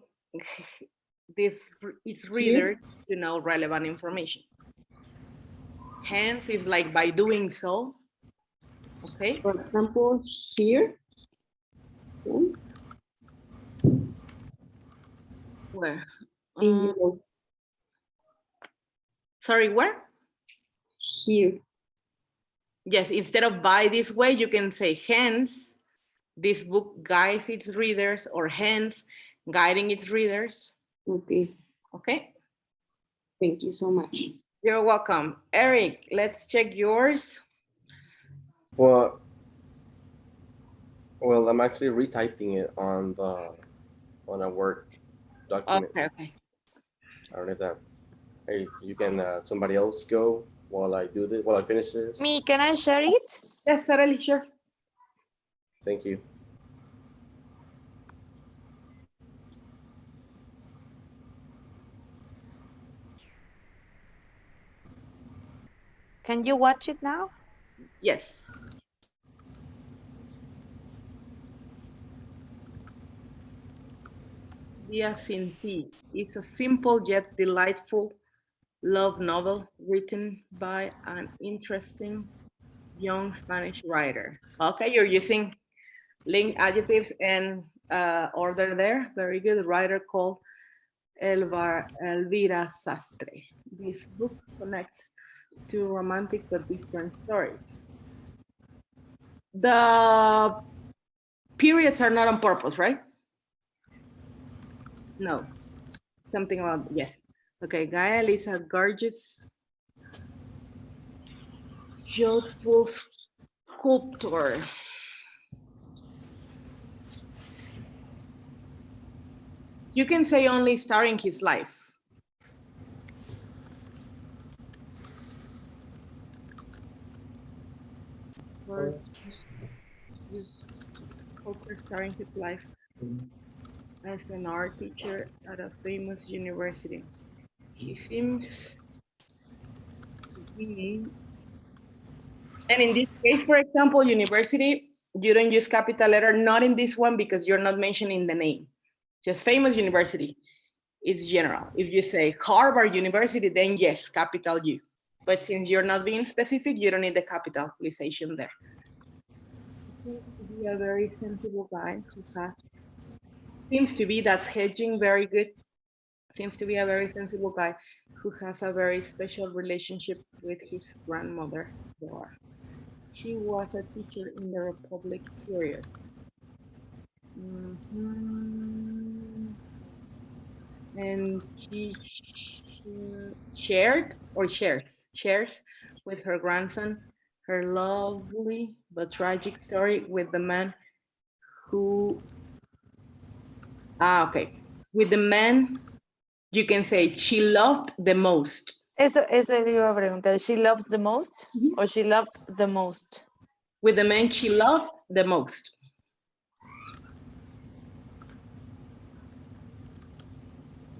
its readers to know relevant information. Hence is like by doing so. Okay. For example, here. Hence, Where? in yellow. Sorry, where? Here. Yes, instead of by this way, you can say hence, this book guides its readers, or hence, guiding its readers. Okay. Okay. Thank you so much. You're welcome. Eric, let's check yours. Well, I'm actually retyping it on a Word document. Okay. I don't know if that. Hey, you can somebody else go while I do this, while I finish this. Me, can I share it? Yes, certainly, sure. Thank you. Can you watch it now? Yes. Dia Sin Ti. It's a simple yet delightful love novel written by an interesting young Spanish writer. Okay, you're using link adjectives and order there. Very good. Writer called Elvira Sastre. This book connects two romantic but different stories. The periods are not on purpose, right? No. Something about, yes. Okay, Gael is a gorgeous, youthful sculptor. You can say only starring his life. Sculptor starring his life as an art teacher at a famous university. He seems to be, and in this case, for example, university, you don't use capital letter, not in this one because you're not mentioning the name. Just famous university is general. If you say Harvard University, then yes, capital U. But since you're not being specific, you don't need the capitalization there. He seems to be a very sensible guy who seems to be, that's hedging, very good. Seems to be a very sensible guy who has a very special relationship with his grandmother, Dora. She was a teacher in the Republic period. And she shares with her grandson her lovely but tragic story with the man who, with the man you can say she loved the most. Eso le iba a preguntar. She loves the most or she loved the most? With the man she loved the most.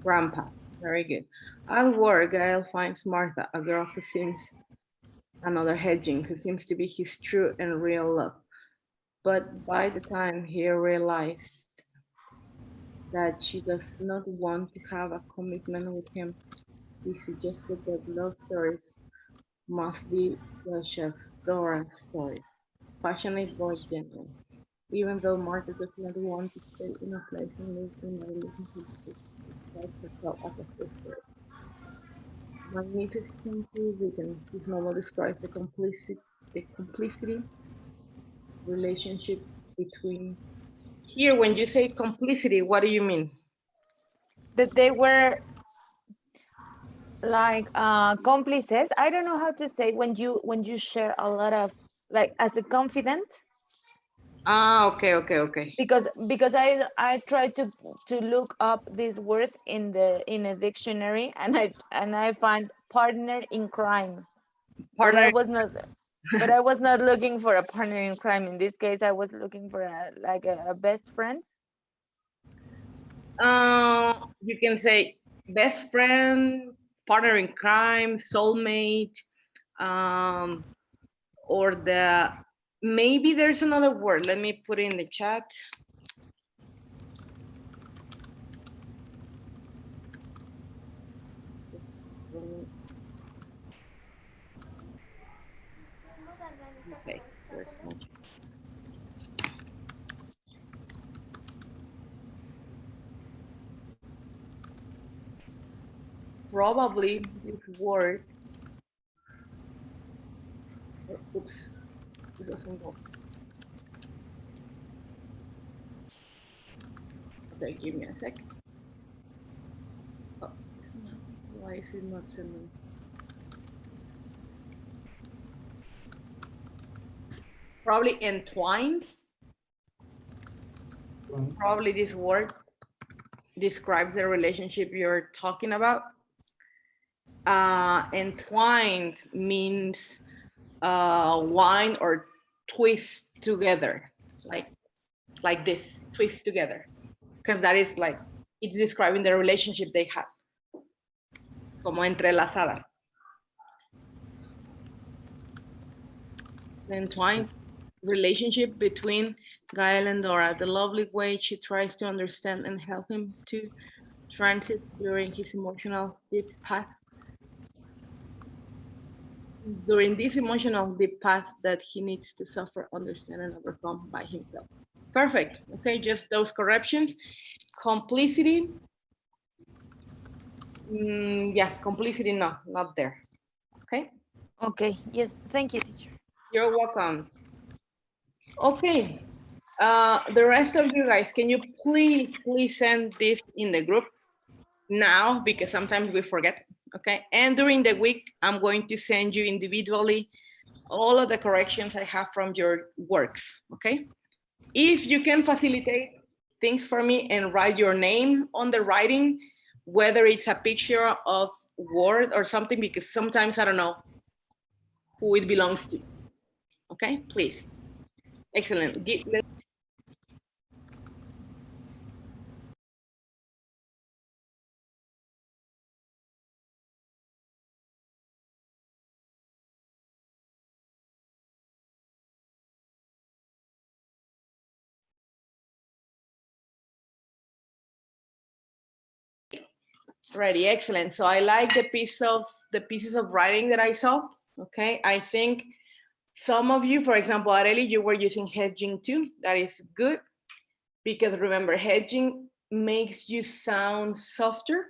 Grandpa, very good. At work, Gael finds Martha, a girl who seems, another hedging, who seems to be his true and real love. But by the time he realized that she does not want to have a commitment with him, he suggested that love stories must be such as Dora's story, passionate but gentle. Even though Martha does not want to stay in a place and live in a relationship, she describes herself as a sister. Magnificently written. This novel describes the complicity relationship between. Here, when you say complicity, what do you mean? That they were like complices. I don't know how to say when you share a lot of, like, as a confidant, Ah, okay. because I tried to look up this word in a dictionary, and I find partner in crime, but Partner. I was not looking for a partner in crime. In this case, I was looking for a best friend. You can say best friend, partner in crime, soulmate, or maybe there's another word. Let me put it in the chat. Okay, where's my chat? Probably this word. Oops, this doesn't work. Okay, give me a sec. Oh, it's not. Why is it not sending? Probably entwined. Probably this word describes the relationship you're talking about. Entwined means wind or twist together, like this, twist together, because that is like, it's describing the relationship they have. Como entrelazada. The entwined relationship between Gael and Dora, the lovely way she tries to understand and help him to transit during his emotional deep path. During this emotional deep path that he needs to suffer, understand, and overcome by himself. Perfect. Okay, just those corrections. Complicity. Yeah, complicity, no, not there. Okay. Okay. Yes. Thank you, teacher. You're welcome. Okay. The rest of you guys, can you please send this in the group now, because sometimes we forget. Okay. And during the week, I'm going to send you individually all of the corrections I have from your works. Okay. If you can facilitate things for me and write your name on the writing, whether it's a picture of Word or something, because sometimes I don't know who it belongs to. Okay, please. Excellent. Ready, excellent. So I like the pieces of writing that I saw. Okay, I think some of you, for example, Areli, you were using hedging too. That is good, because remember, hedging makes you sound softer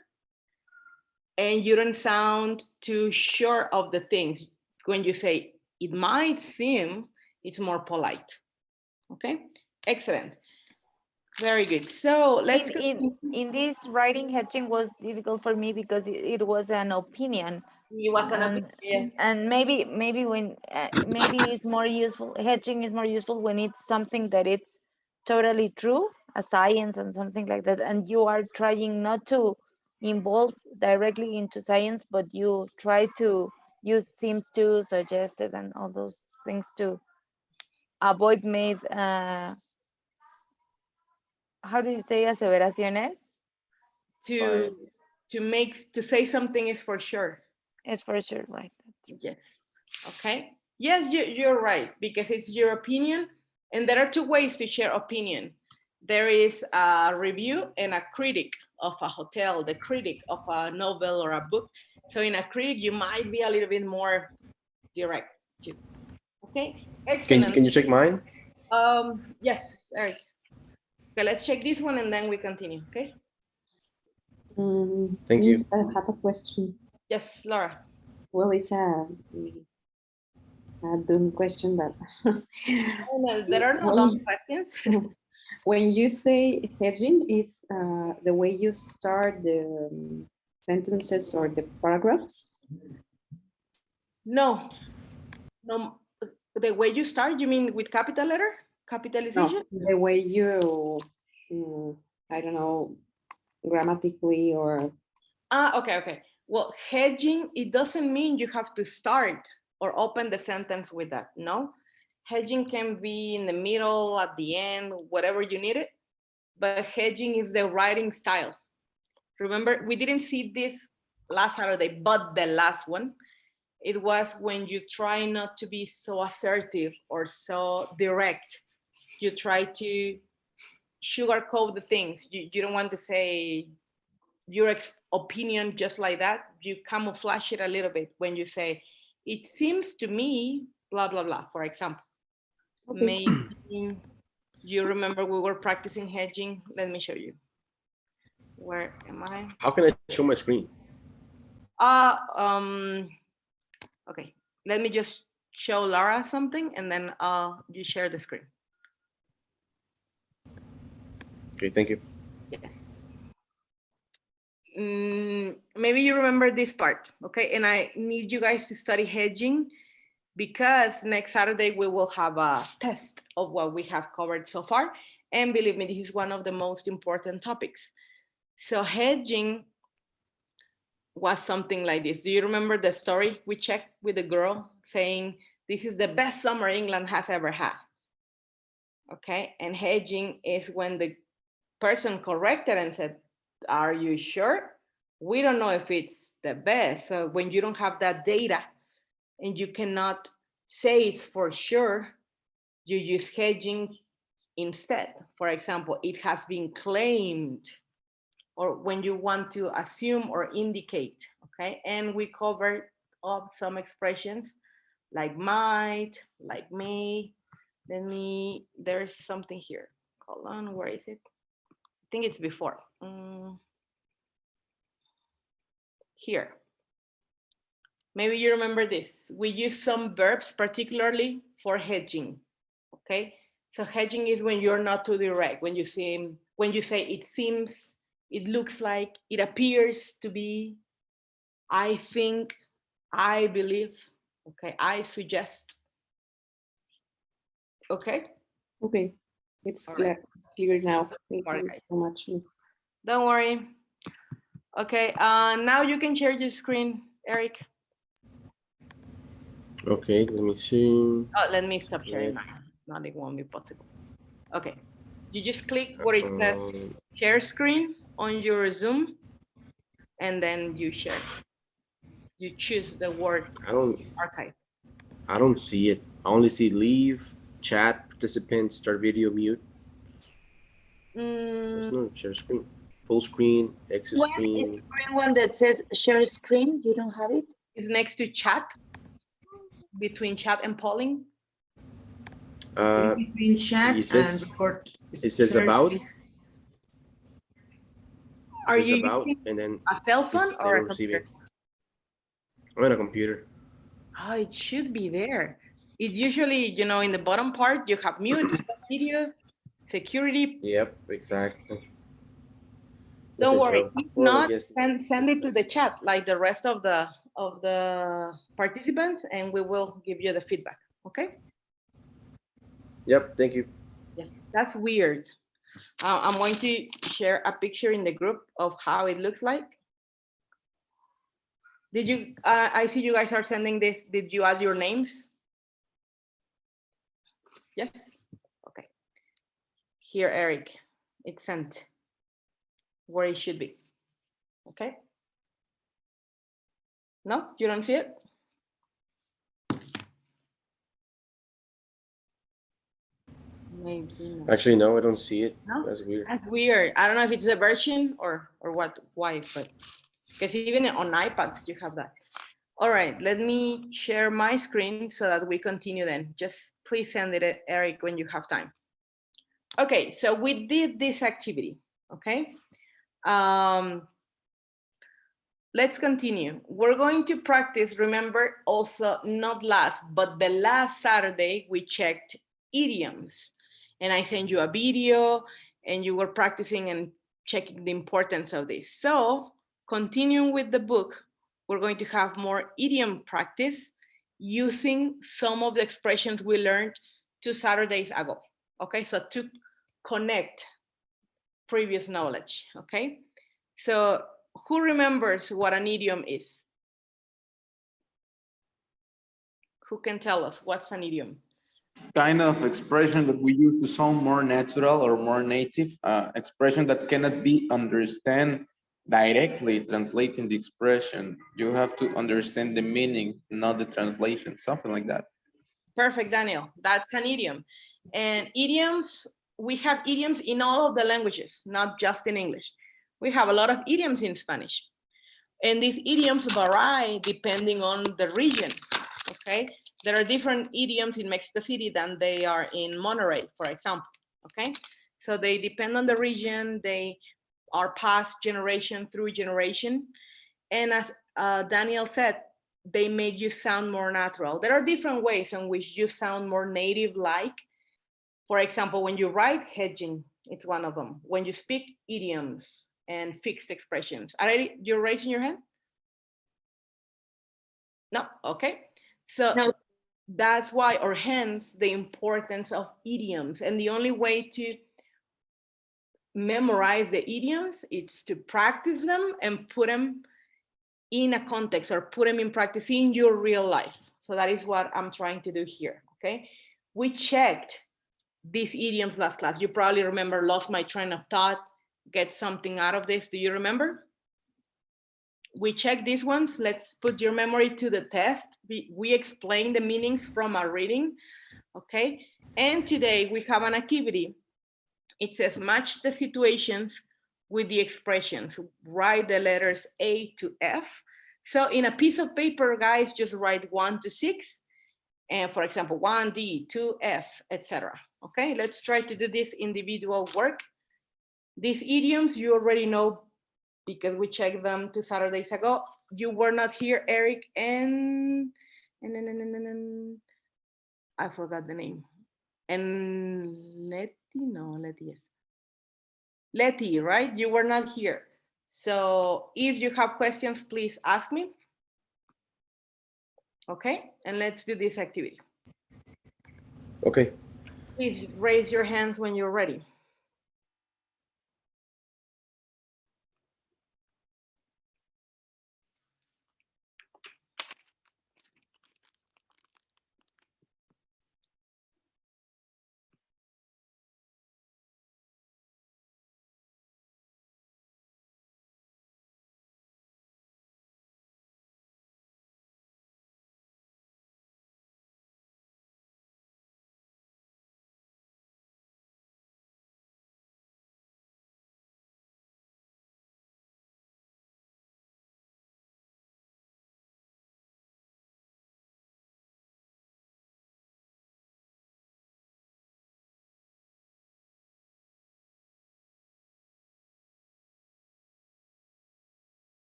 and you don't sound too sure of the things. When you say it might seem, it's more polite. Okay, excellent. Very good. So let's go. In this writing, hedging was difficult for me because it was an opinion. It was an opinion, yes. And maybe when maybe it's more useful. Hedging is more useful when it's something that it's totally true, a science and something like that, and you are trying not to involve directly into science, but you try to use seems to, suggested, and all those things to avoid made how do you say aseveraciones? To say something is for sure. It's for sure, right? Yes. Okay. Yes, you're right, because it's your opinion, and there are two ways to share opinion. There is a review and a critic of a hotel, the critic of a novel or a book. So in a critic, you might be a little bit more direct too. Okay. Excellent. Can you check mine? Yes, Eric. Okay, let's check this one and then we continue, okay? Thank you. Miss, I have a question. Yes, Laura. Well, it's a dumb question, but Oh, no, there are no when, dumb questions. when you say hedging, is the way you start the sentences or the paragraphs? No, no. The way you start, you mean with capital letter? No, Capitalization? the way you, I don't know, grammatically or Okay, okay. Well, hedging, it doesn't mean you have to start or open the sentence with that, no? Hedging can be in the middle, at the end, whatever you need it, but hedging is the writing style. Remember, we didn't see this last Saturday, but the last one, it was when you try not to be so assertive or so direct. You try to sugarcoat the things. You don't want to say your opinion just like that. You camouflage it a little bit when you say, it seems to me, blah, blah, blah, for example. okay. Maybe you remember we were practicing hedging. Let me show you. Where am I? How can I show my screen? Okay, let me just show Lara something and then you share the screen. Okay, thank you. Yes. Maybe you remember this part, okay? And I need you guys to study hedging because next Saturday we will have a test of what we have covered so far. And believe me, this is one of the most important topics. So hedging was something like this. Do you remember the story we checked with the girl saying, this is the best summer England has ever had? Okay, and hedging is when the person corrected and said, are you sure? We don't know if it's the best. So when you don't have that data and you cannot say it's for sure, you use hedging instead. For example, it has been claimed, or when you want to assume or indicate, okay? And we covered up some expressions like might, like may. There's something here. Hold on, where is it? I think it's before. Here. Maybe you remember this. We use some verbs, particularly for hedging, okay? So hedging is when you're not too direct, when you say it seems, it looks like, it appears to be, I think, I believe, okay, I suggest. Okay? Okay, it's All clear, right. it's clear now. Thank All you right. so much, Miss. Don't worry. Okay, now you can share your screen, Eric. Okay, let me see. Oh, let me stop sharing mine. Not it won't be possible. Okay, you just click where it says share screen on your Zoom, and then you share. You choose the word archive. I don't see it. I only see leave, chat, participants, start video, mute. There's no share screen. Full screen, exit One is screen. the green one that says share screen. You don't have it? It's next to chat, between chat and polling. Between chat It says, and record. it says about. Are you about, using and then a cell phone or a computer? I'm on a computer. Oh, it should be there. It usually, you know, in the bottom part, you have mute, video, security. Yep, exactly. Don't worry. If not, yes. send it to the chat like the rest of the participants, and we will give you the feedback. Okay? Yep, thank you. Yes, that's weird. I'm going to share a picture in the group of how it looks like. Did you? I see you guys are sending this. Did you add your names? Yes. Okay. Here, Eric. It's sent where it should be. Okay. No, you don't see it? Maybe not. Actually, no, I don't see it. No? That's weird. That's weird. I don't know if it's a version or what, why, but because even on iPads you have that. All right, let me share my screen so that we continue then. Just please send it, Eric, when you have time. Okay, so we did this activity, okay? Let's continue. We're going to practice, remember, also not last, but the last Saturday we checked idioms. And I sent you a video and you were practicing and checking the importance of this. So continuing with the book, we're going to have more idiom practice using some of the expressions we learned 2 Saturdays ago. Okay, so to connect previous knowledge, okay? So who remembers what an idiom is? Who can tell us what's an idiom? It's kind of expression that we use to sound more natural or more native, expression that cannot be understand directly translating the expression. You have to understand the meaning, not the translation, something like that. Perfect, Daniel. That's an idiom. And idioms, we have idioms in all of the languages, not just in English. We have a lot of idioms in Spanish. And these idioms vary depending on the region, okay? There are different idioms in Mexico City than they are in Monterrey, for example, okay? So they depend on the region, they are passed generation through generation. And as Daniel said, they make you sound more natural. There are different ways in which you sound more native-like. For example, when you write, hedging, it's one of them. When you speak, idioms and fixed expressions. You're raising your hand? No, okay. So No. that's why, or hence, the importance of idioms. And the only way to memorize the idioms is to practice them and put them in a context or put them in practice in your real life. So that is what I'm trying to do here, okay? We checked these idioms last class. You probably remember lost my train of thought, get something out of this. Do you remember? We checked these ones. Let's put your memory to the test. We explain the meanings from our reading, okay? And today we have an activity. It says match the situations with the expressions. Write the letters A to F. So in a piece of paper, guys, just write 1 to 6. And for example, 1D, 2F, etc. Okay, let's try to do this individual work. These idioms you already know because we checked them 2 Saturdays ago. You were not here, Eric, and I forgot the name. And yes. Letty, right? You were not here. So if you have questions, please ask me. Okay, and let's do this activity. Okay. Please raise your hands when you're ready.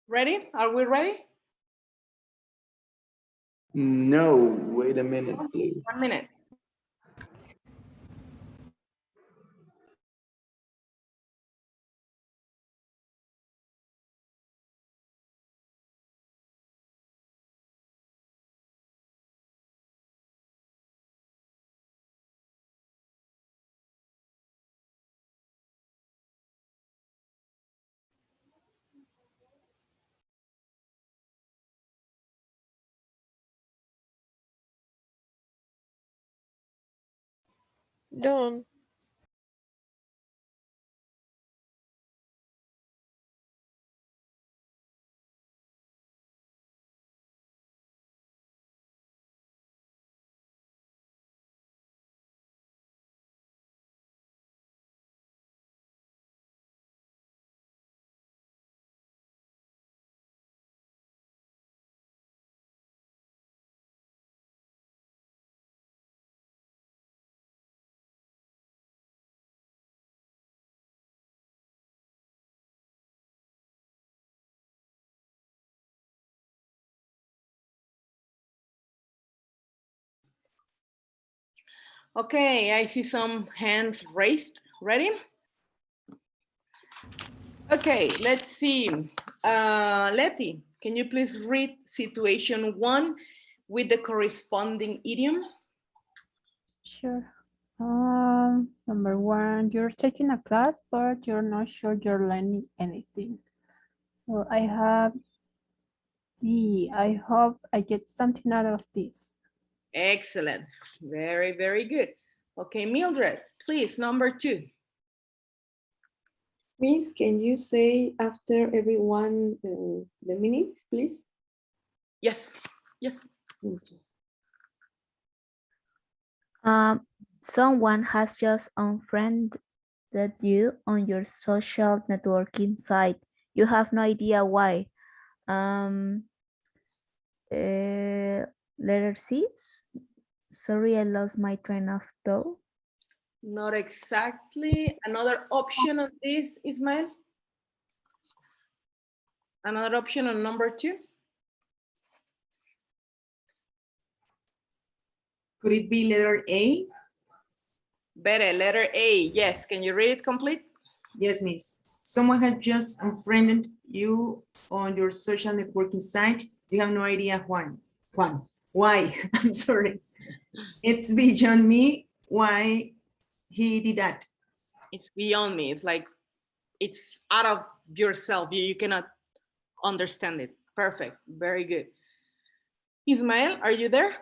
Ready? Are we ready? No, wait a minute, please. 1 minute. Done. Okay, I see some hands raised. Ready? Okay, let's see. Letty, can you please read situation 1 with the corresponding idiom? Sure. Number 1, you're taking a class, but you're not sure you're learning anything. Well, I have I hope I get something out of this. Excellent. Very, very good. Okay, Mildred, please, number 2. Miss, can you say after everyone the meaning, please? Yes, yes. Okay. Someone has just unfriended you on your social networking site. You have no idea why. Letter C. Sorry, I lost my train of thought. Not exactly. Another option on this, Ismael? Another option on number 2? Could it be letter A? Better, letter A. Yes, can you read it complete? Yes, miss. Someone had just unfriended you on your social networking site. You have no idea why. I'm sorry. It's beyond me why he did that. It's beyond me. It's like, it's out of yourself. You cannot understand it. Perfect. Very good. Ismael, are you there?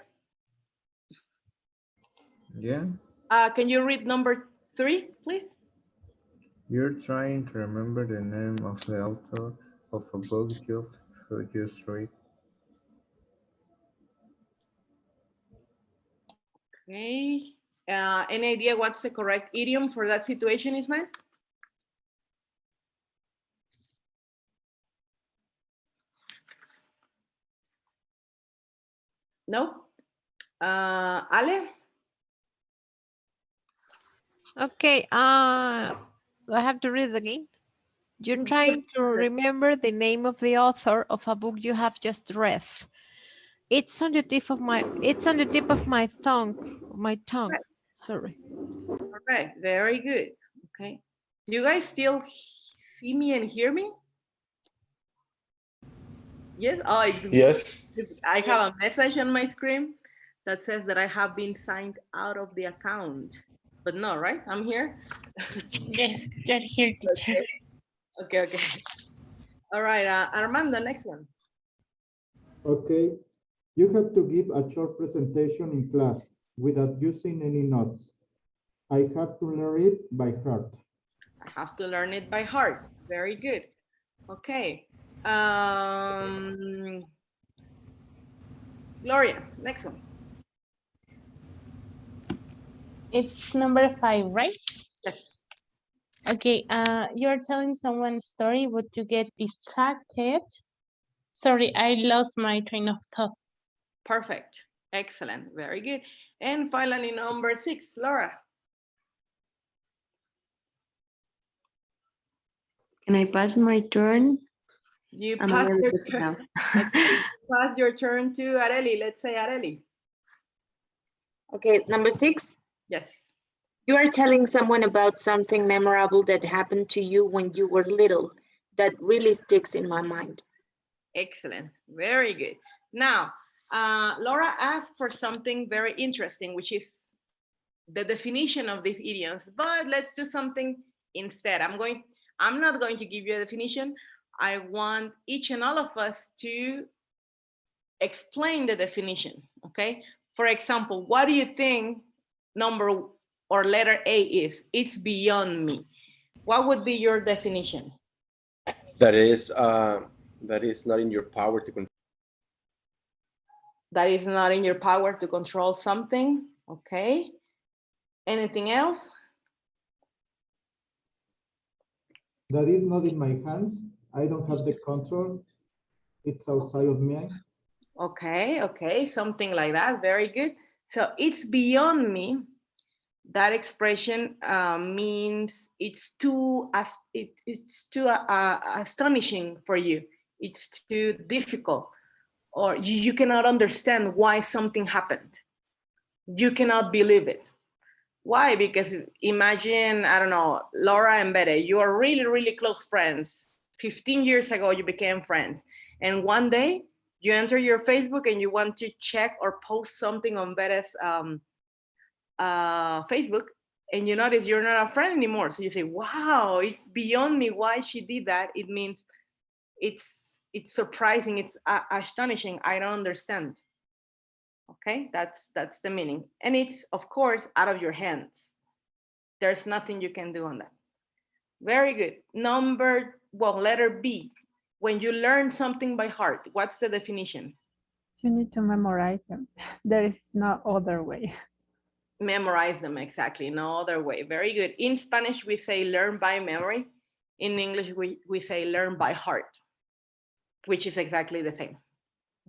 Yeah, Can you read number 3, please? you're trying to remember the name of the author of a book you just read. Okay. Any idea what's the correct idiom for that situation, Ismael? No? Ale? Okay, do I have to read it again? You're trying to remember the name of the author of a book you have just read. It's on the tip of my tongue. Right. Sorry. Correct. Very good. Okay. Do you guys still see me and hear me? Yes. Oh, Yes. I have a message on my screen that says that I have been signed out of the account. But no, right? I'm here. Yes, you're here, teacher. Okay. All right, Armando, next one. Okay, you have to give a short presentation in class without using any notes. I have to learn it by heart. I have to learn it by heart. Very good. Okay. Gloria, next one. It's number 5, right? Yes. Okay, you're telling someone a story, but you get distracted. Sorry, I lost my train of thought. Perfect. Excellent. Very good. And finally, number 6, Laura. Can I pass my turn? You I'm a pass little your bit turn. now. Okay, pass your turn to Areli. Let's say Areli. Okay, number 6. Yes. You are telling someone about something memorable that happened to you when you were little. That really sticks in my mind. Excellent. Very good. Now, Laura asked for something very interesting, which is the definition of these idioms, but let's do something instead. I'm not going to give you a definition. I want each and all of us to explain the definition, okay? For example, what do you think number or letter A is, it's beyond me. What would be your definition? That is not in your power to control. That is not in your power to control something. Okay. Anything else? That is not in my hands. I don't have the control. It's outside of me. Okay, okay, something like that. Very good. So it's beyond me. That expression means it's too astonishing for you. It's too difficult, or you cannot understand why something happened. You cannot believe it. Why? Because imagine, I don't know, Laura and Bede, you are really, really close friends. 15 years ago, you became friends. And one day you enter your Facebook and you want to check or post something on Bede's Facebook, and you notice you're not a friend anymore. So you say, wow, it's beyond me why she did that. It means it's surprising, it's astonishing, I don't understand. Okay, that's the meaning. And it's, of course, out of your hands. There's nothing you can do on that. Very good. Letter B. When you learn something by heart, what's the definition? You need to memorize them. There is no other way. Memorize them, exactly, no other way. Very good. In Spanish, we say learn by memory. In English, we say learn by heart, which is exactly the same.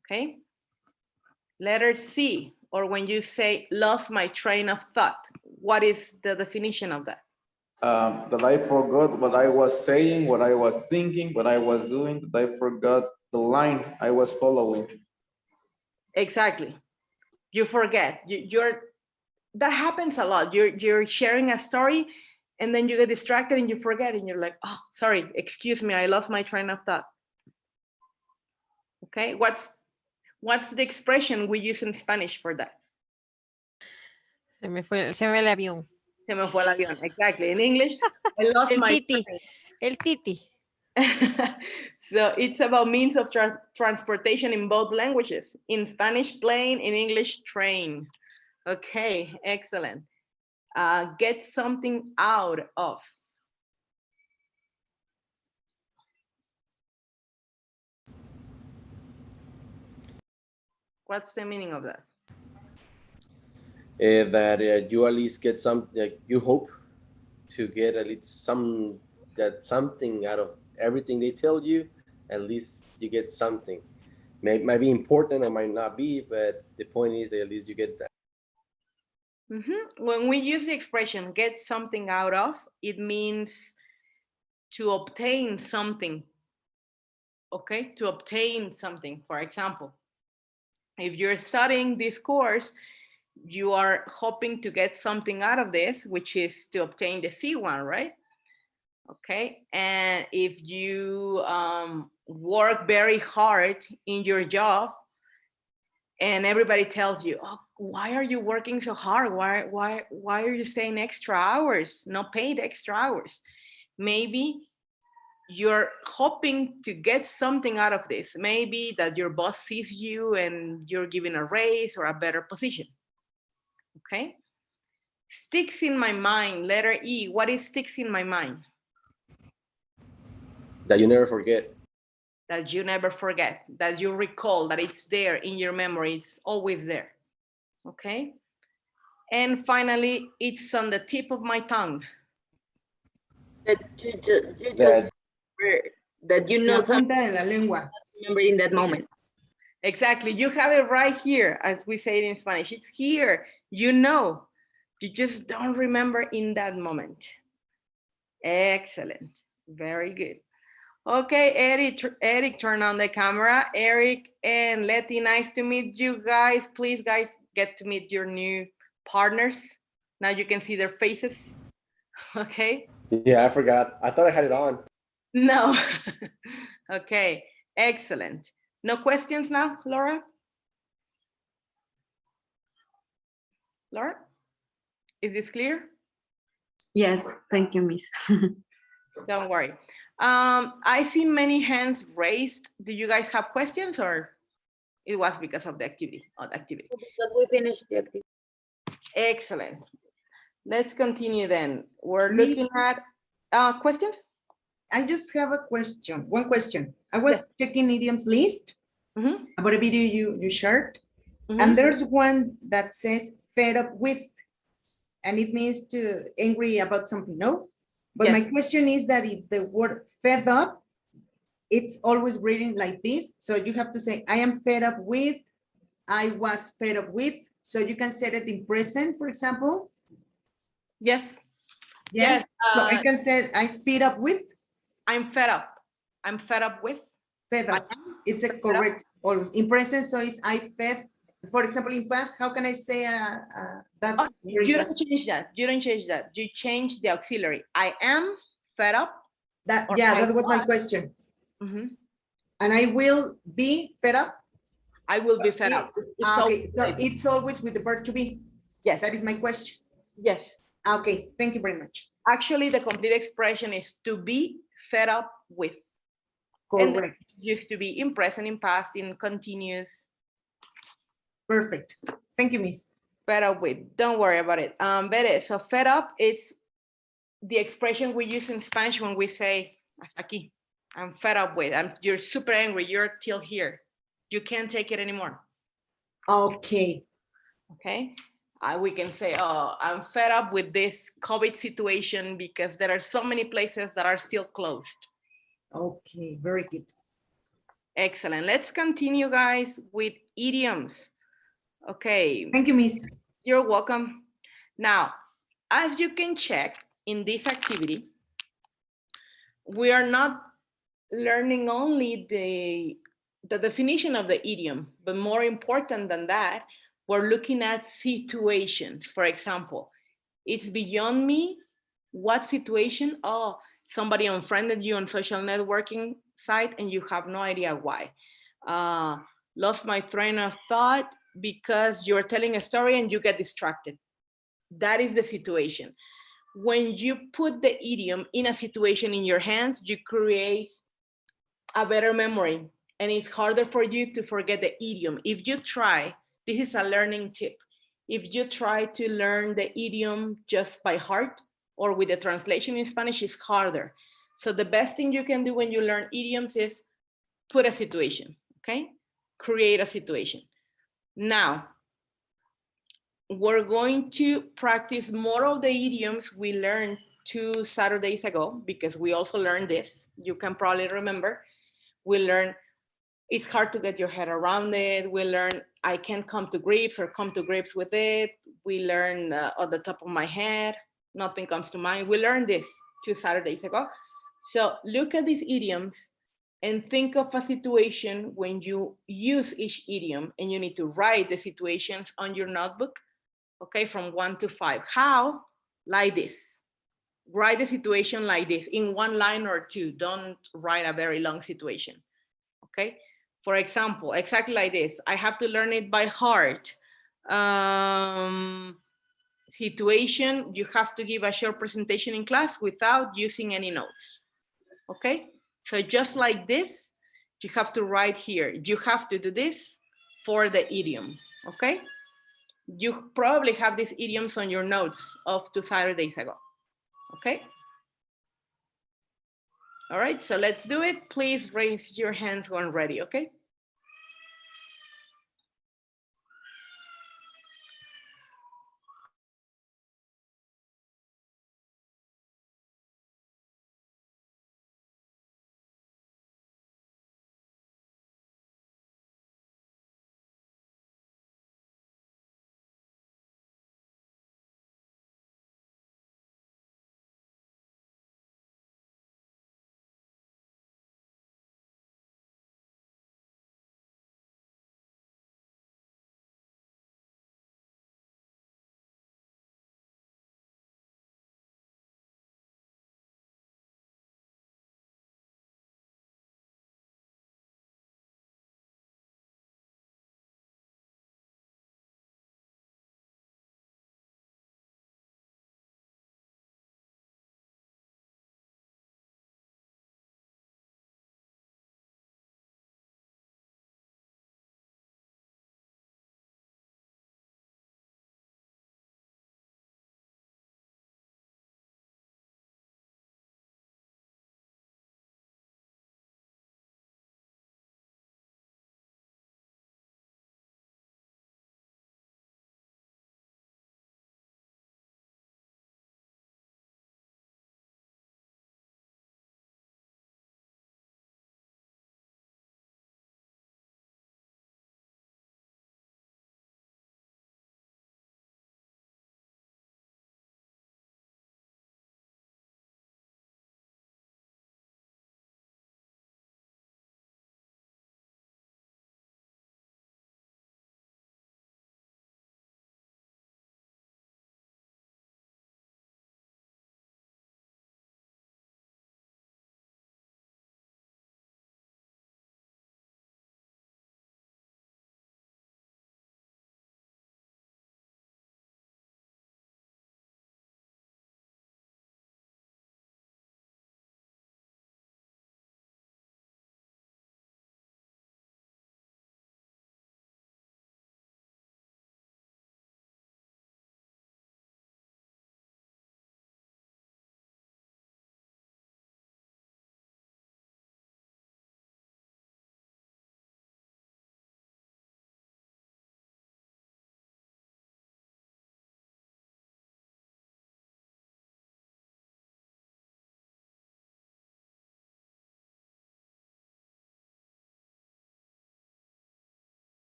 Okay. Letter C, or when you say lost my train of thought, what is the definition of that? That I forgot what I was saying, what I was thinking, what I was doing, that I forgot the line I was following. Exactly. You forget. That happens a lot. You're sharing a story and then you get distracted and you forget and you're like, oh, sorry, excuse me, I lost my train of thought. Okay, what's the expression we use in Spanish for that? Se me fue el avión. Se me fue el avión, exactly. In English, I lost El my titi, train. el titi. So it's about means of transportation in both languages. In Spanish, plane, in English, train. Okay, excellent. Get something out of. What's the meaning of that? That you at least get some, you hope to get at least something out of everything they tell you. At least you get something. Might be important or might not be, but the point is that at least you get that. When we use the expression get something out of, it means to obtain something. Okay, to obtain something. For example, if you're studying this course, you are hoping to get something out of this, which is to obtain the C1, right? Okay, and if you work very hard in your job and everybody tells you, oh, why are you working so hard? Why are you staying extra hours, not paid extra hours? Maybe you're hoping to get something out of this. Maybe that your boss sees you and you're given a raise or a better position. Okay. Sticks in my mind, letter E. What is sticks in my mind? That you never forget. That you never forget, that you recall, that it's there in your memory, it's always there. Okay. And finally, it's on the tip of my tongue. That you know something en la lengua. remember in that moment. Exactly. You have it right here, as we say it in Spanish. It's here. You know. You just don't remember in that moment. Excellent. Very good. Okay, Eric, turn on the camera. Eric and Letty, nice to meet you guys. Please, guys, get to meet your new partners. Now you can see their faces. Okay. Yeah, I forgot. I thought I had it on. No. Okay, excellent. No questions now, Laura? Laura, is this clear? Yes, thank you, Miss. Don't worry. I see many hands raised. Do you guys have questions or it was because of the activity? Because we finished the activity. Excellent. Let's continue then. We're Me- looking at questions. I just have a question, one question. I was Yes. checking idioms list Mhm. about a video you shared, Mhm. and there's one that says fed up with, and it means to angry about something, no? But my Yes. question is that if the word fed up, it's always written like this. So you have to say, I am fed up with, I was fed up with. So you can set it in present, for example. Yes. Yeah. Yes. So I can say I fed up with, I'm fed up. I'm fed up with. fed I up. am It's a fed up. correct, always. In present, so it's I fed. For example, in past, how can I say that? Oh, very you don't fast? change that. You don't change that. You change the auxiliary. I am fed up. That, or yeah, I that was my was. question. Mhm. And I will be fed up. I will be fed up. It's Okay, so always- it's always with the verb to be. Yes. That is my question. Yes. Okay, thank you very much. Actually, the complete expression is to be fed up with. And Correct. it used to be in present, in past, in continuous. Perfect. Thank you, Miss. Fed up with. Don't worry about it. Bere, so fed up is the expression we use in Spanish when we say hasta aquí. I'm fed up with. You're super angry. You're till here. You can't take it anymore. Okay. Okay. We can say, oh, I'm fed up with this COVID situation because there are so many places that are still closed. Okay, very good. Excellent. Let's continue, guys, with idioms. Okay. Thank you, Miss. You're welcome. Now, as you can check in this activity, we are not learning only the definition of the idiom, but more important than that, we're looking at situations. For example, it's beyond me. What situation? Oh, somebody unfriended you on social networking site and you have no idea why. Lost my train of thought because you're telling a story and you get distracted. That is the situation. When you put the idiom in a situation in your hands, you create a better memory and it's harder for you to forget the idiom. If you try, this is a learning tip. If you try to learn the idiom just by heart or with the translation in Spanish, it's harder. So the best thing you can do when you learn idioms is put a situation, okay? Create a situation. Now, we're going to practice more of the idioms we learned 2 Saturdays ago, because we also learned this. You can probably remember. We learn it's hard to get your head around it. We learn I can't come to grips or come to grips with it. We learn on the top of my head, nothing comes to mind. We learned this 2 Saturdays ago. So look at these idioms and think of a situation when you use each idiom and you need to write the situations on your notebook, okay, from 1 to 5. How? Like this. Write the situation like this in 1 line or 2. Don't write a very long situation, okay? For example, exactly like this. I have to learn it by heart. Situation, you have to give a short presentation in class without using any notes, okay? So just like this, you have to write here. You have to do this for the idiom, okay? You probably have these idioms on your notes of 2 Saturdays ago, okay? All right, so let's do it. Please raise your hands when ready, okay?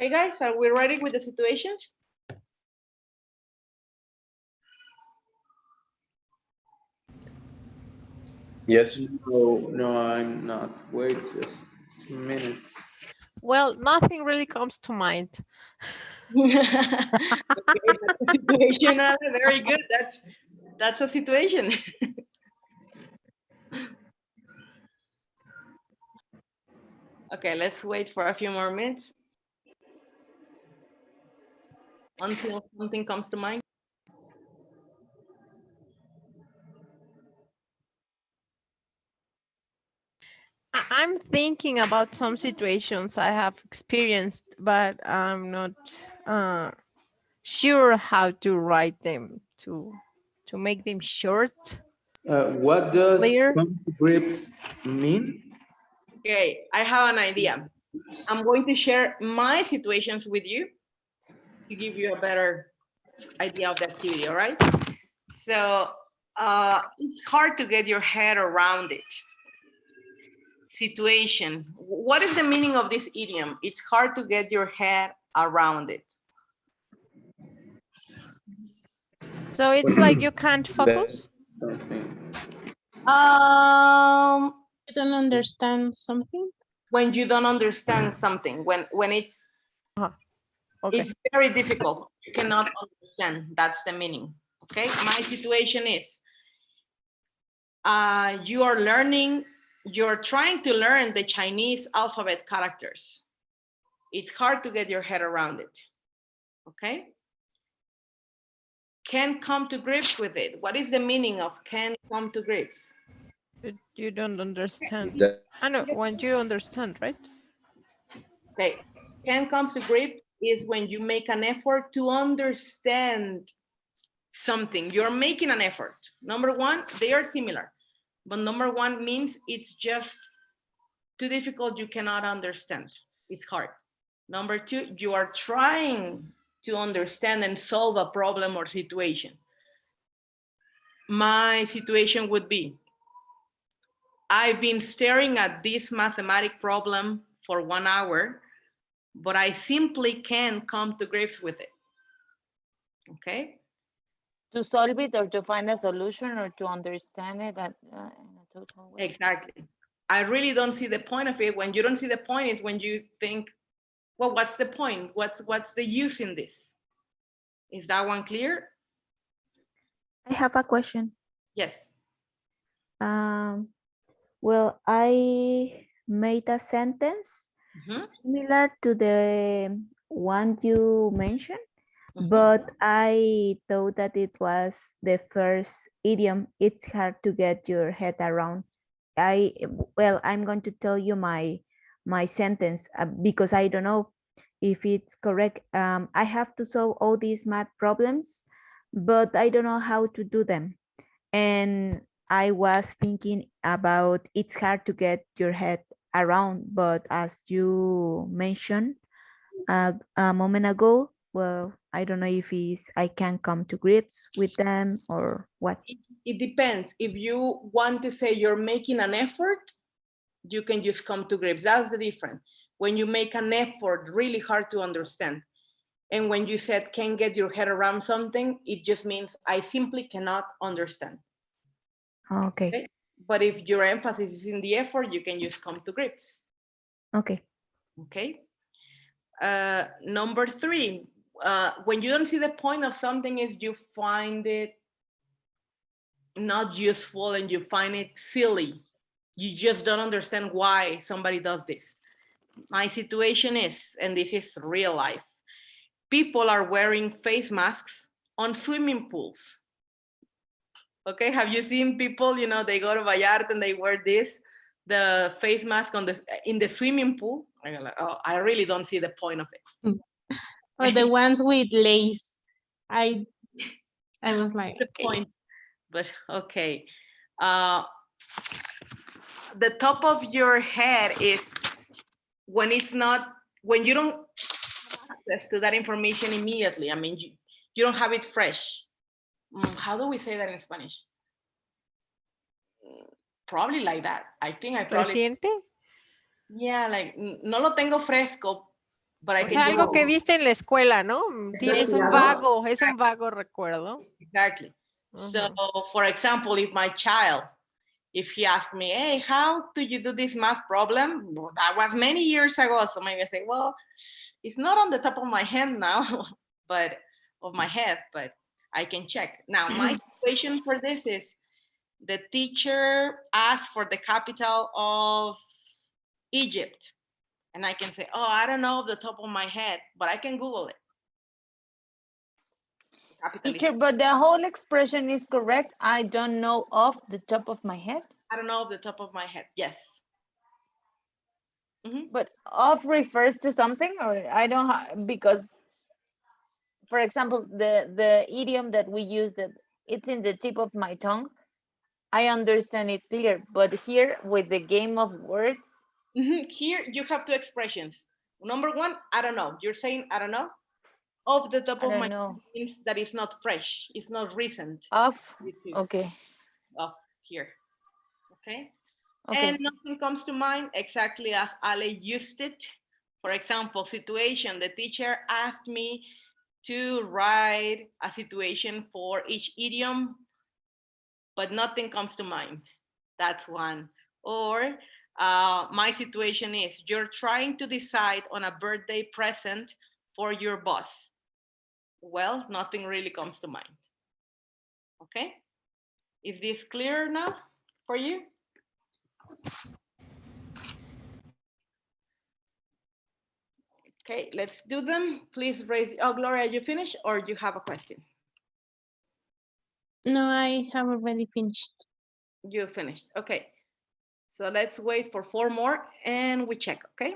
Hey guys, are we ready with the situations? Yes. No, I'm not. Wait just a minute. Well, nothing really comes to mind. Okay, that's a situation. Very good. That's a situation. Okay, let's wait for a few more minutes until something comes to mind. I'm thinking about some situations I have experienced, but I'm not sure how to write them to make them short, What does clear. come to grips mean? Okay, I have an idea. I'm going to share my situations with you to give you a better idea of the activity, all right? So it's hard to get your head around it. Situation. What is the meaning of this idiom? It's hard to get your head around it. So it's like you can't focus. You don't understand something? When you don't understand something, when it's Okay. it's very difficult. You cannot understand. That's the meaning. Okay. My situation is you're trying to learn the Chinese alphabet characters. It's hard to get your head around it. Okay. Can't come to grips with it. What is the meaning of can't come to grips? You don't understand. That- I know when you understand, right? Okay. Can't come to grips is when you make an effort to understand something. You're making an effort. Number one, they are similar, but number one means it's just too difficult. You cannot understand. It's hard. Number two, you are trying to understand and solve a problem or situation. My situation would be, I've been staring at this mathematic problem for 1 hour, but I simply can't come to grips with it. Okay. To solve it or to find a solution or to understand it in a total way. Exactly. I really don't see the point of it. When you don't see the point, is when you think, well, what's the point? What's the use in this? Is that one clear? I have a question. Yes. Well, I made a sentence similar to the one you mentioned, but I thought that it was the first idiom. It's hard to get your head around. I'm going to tell you my sentence because I don't know if it's correct. I have to solve all these math problems, but I don't know how to do them. And I was thinking about it's hard to get your head around, but as you mentioned a moment ago, well, I don't know if I can come to grips with them or what. It depends. If you want to say you're making an effort, you can just come to grips. That's the difference. When you make an effort, really hard to understand. And when you said can't get your head around something, it just means I simply cannot understand. Okay. But if your emphasis is in the effort, you can just come to grips. Okay. Okay. Number three, when you don't see the point of something, is you find it not useful and you find it silly. You just don't understand why somebody does this. My situation is, and this is real life, people are wearing face masks on swimming pools. Okay, have you seen people, they go to Vallarta and they wear the face mask in the swimming pool? I'm like, oh, I really don't see the point of it. Or the ones with lace. I was like, the point, but okay. The top of your head is when you don't have access to that information immediately. I mean, you don't have it fresh. How do we say that in Spanish? Probably like that. I think I probably. Reciente? Yeah, like no lo tengo fresco, but I O can sea, algo que Google. viste en la escuela, ¿no? Tienes un vago recuerdo. Exactly. So, for example, if my child, if he asked me, hey, how do you do this math problem? Well, that was many years ago. So maybe I say, well, it's not on the top of my head now, but I can check. Now, my situation for this is the teacher asked for the capital of Egypt. And I can say, oh, I don't know off the top of my head, but I can Google it. Teacher, but the whole expression is correct. I don't know off the top of my head. I don't know off the top of my head. Yes. But off refers to something, or I don't because, for example, the idiom that we use, that it's in the tip of my tongue, I understand it clear. But here with the game of words, here you have two expressions. Number one, I don't know. You're saying I don't know. Off the top of my head means that it's not fresh. It's not recent. Off. Okay. Off here. Okay. Okay. And nothing comes to mind exactly as Ale used it. For example, situation, the teacher asked me to write a situation for each idiom, but nothing comes to mind. That's one. Or my situation is, you're trying to decide on a birthday present for your boss. Well, nothing really comes to mind. Okay? Is this clear now for you? Okay, let's do them. Please raise, oh, Gloria, you finished or you have a question? No, I have already finished. You finished, okay. So let's wait for 4 more and we check, okay?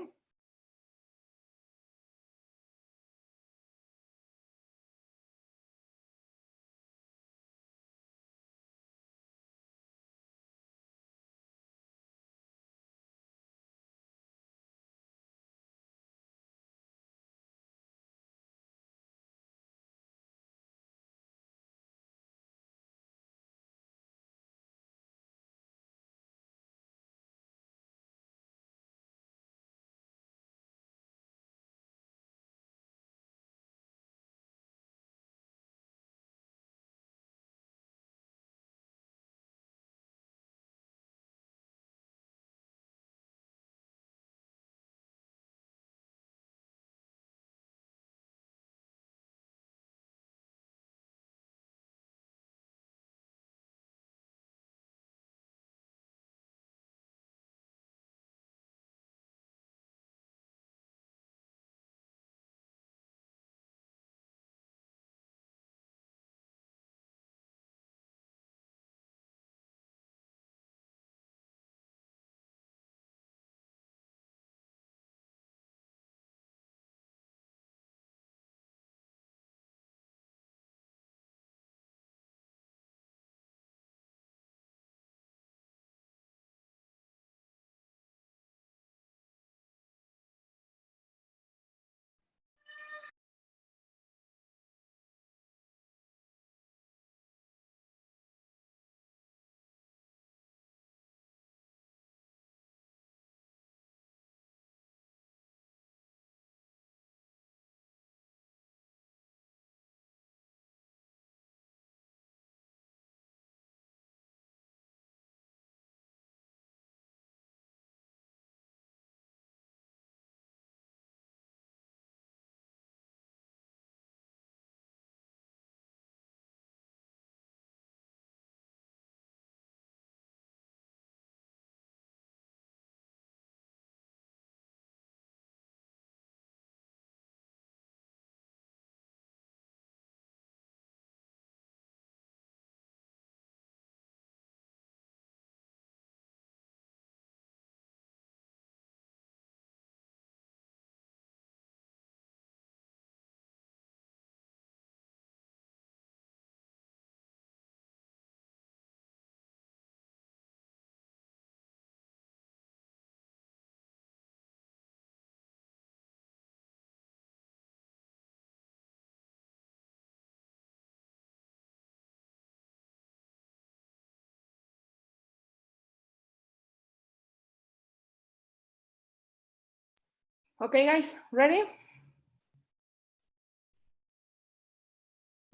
Okay, guys, ready?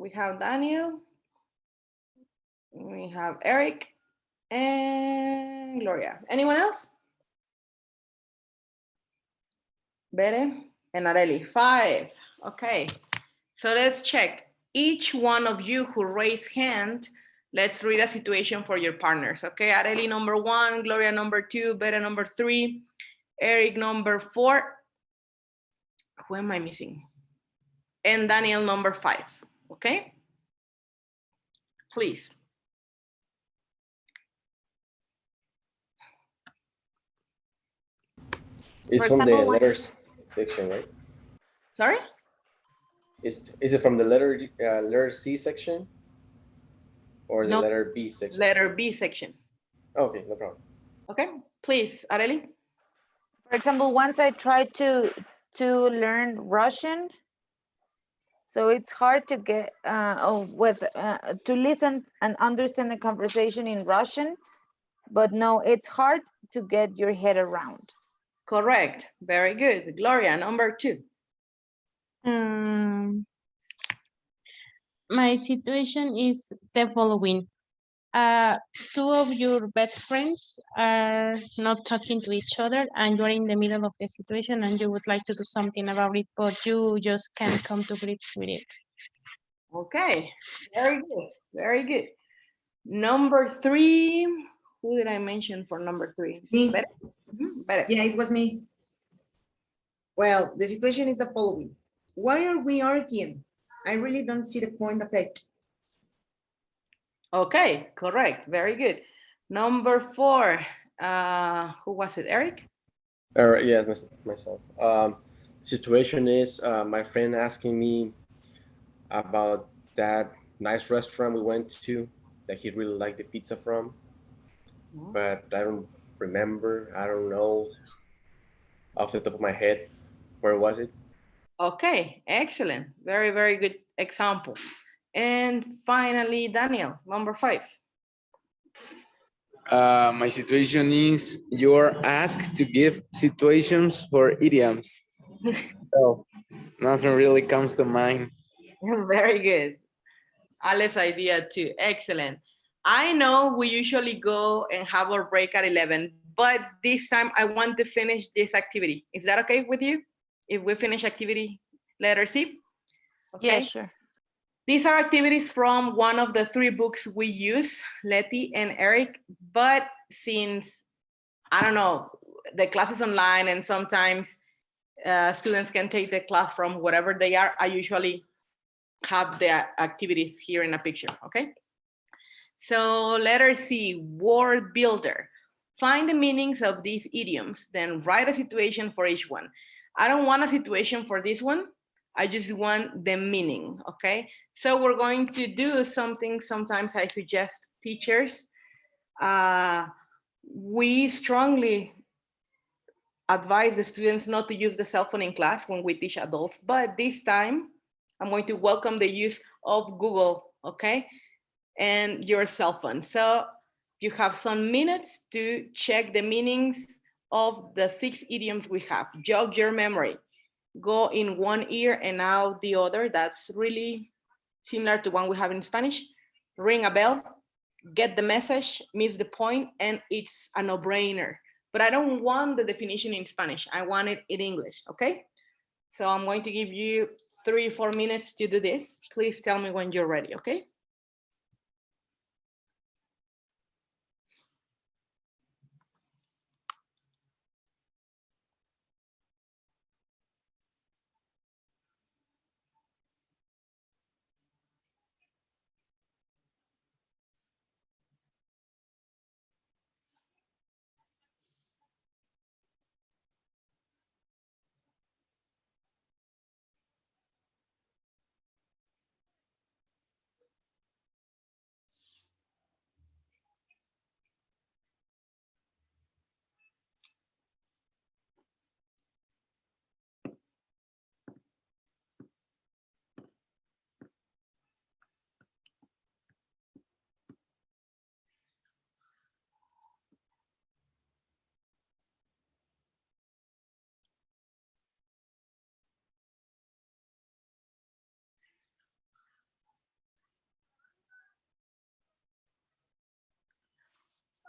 We have Daniel. We have Eric and Gloria. Anyone else? Bere and Areli. 5. Okay. So let's check. Each one of you who raised hand, let's read a situation for your partners. Okay. Areli number 1, Gloria number 2, Bere number 3, Eric number 4. Who am I missing? And Daniel number 5. Okay. Please. It's For from the example, letters section, right? Sorry? Is it from the letter C section or the No, letter B section? letter B section. Okay, no problem. Okay, please, Areli. For example, once I tried to learn Russian, so it's hard to get to listen and understand the conversation in Russian, but no, it's hard to get your head around. Correct. Very good. Gloria, number 2. My situation is the following. Two of your best friends are not talking to each other and you're in the middle of the situation and you would like to do something about it, but you just can't come to grips with it. Okay, very good. Very good. Number 3. Who did I mention for number 3? Me. Bere? Bere. Yeah, it was me. Well, the situation is the following. Why are we arguing? I really don't see the point of it. Okay, correct. Very good. Number 4. Who was it? Eric? Yes, myself. Situation is my friend asking me about that nice restaurant we went to that he really liked the pizza from, but I don't remember. I don't know off the top of my head where was it. Okay, excellent. Very, very good example. And finally, Daniel, number 5. My situation is you're asked to give situations for idioms. So nothing really comes to mind. Very good. Ale's idea too. Excellent. I know we usually go and have our break at 11, but this time I want to finish this activity. Is that okay with you? If we finish activity letter C? Okay. Yeah, sure. These are activities from one of the 3 books we use, Letty and Eric, but since, I don't know, the class is online and sometimes students can take the class from wherever they are, I usually have the activities here in a picture, okay? So letter C, word builder. Find the meanings of these idioms, then write a situation for each one. I don't want a situation for this one. I just want the meaning, okay? So we're going to do something sometimes I suggest teachers. We strongly advise the students not to use the cell phone in class when we teach adults, but this time I'm going to welcome the use of Google, okay? And your cell phone. So you have some minutes to check the meanings of the 6 idioms we have. Jog your memory. Go in one ear and out the other. That's really similar to one we have in Spanish. Ring a bell, get the message, miss the point, and it's a no-brainer. But I don't want the definition in Spanish. I want it in English, okay? So I'm going to give you 3 or 4 minutes to do this. Please tell me when you're ready, okay?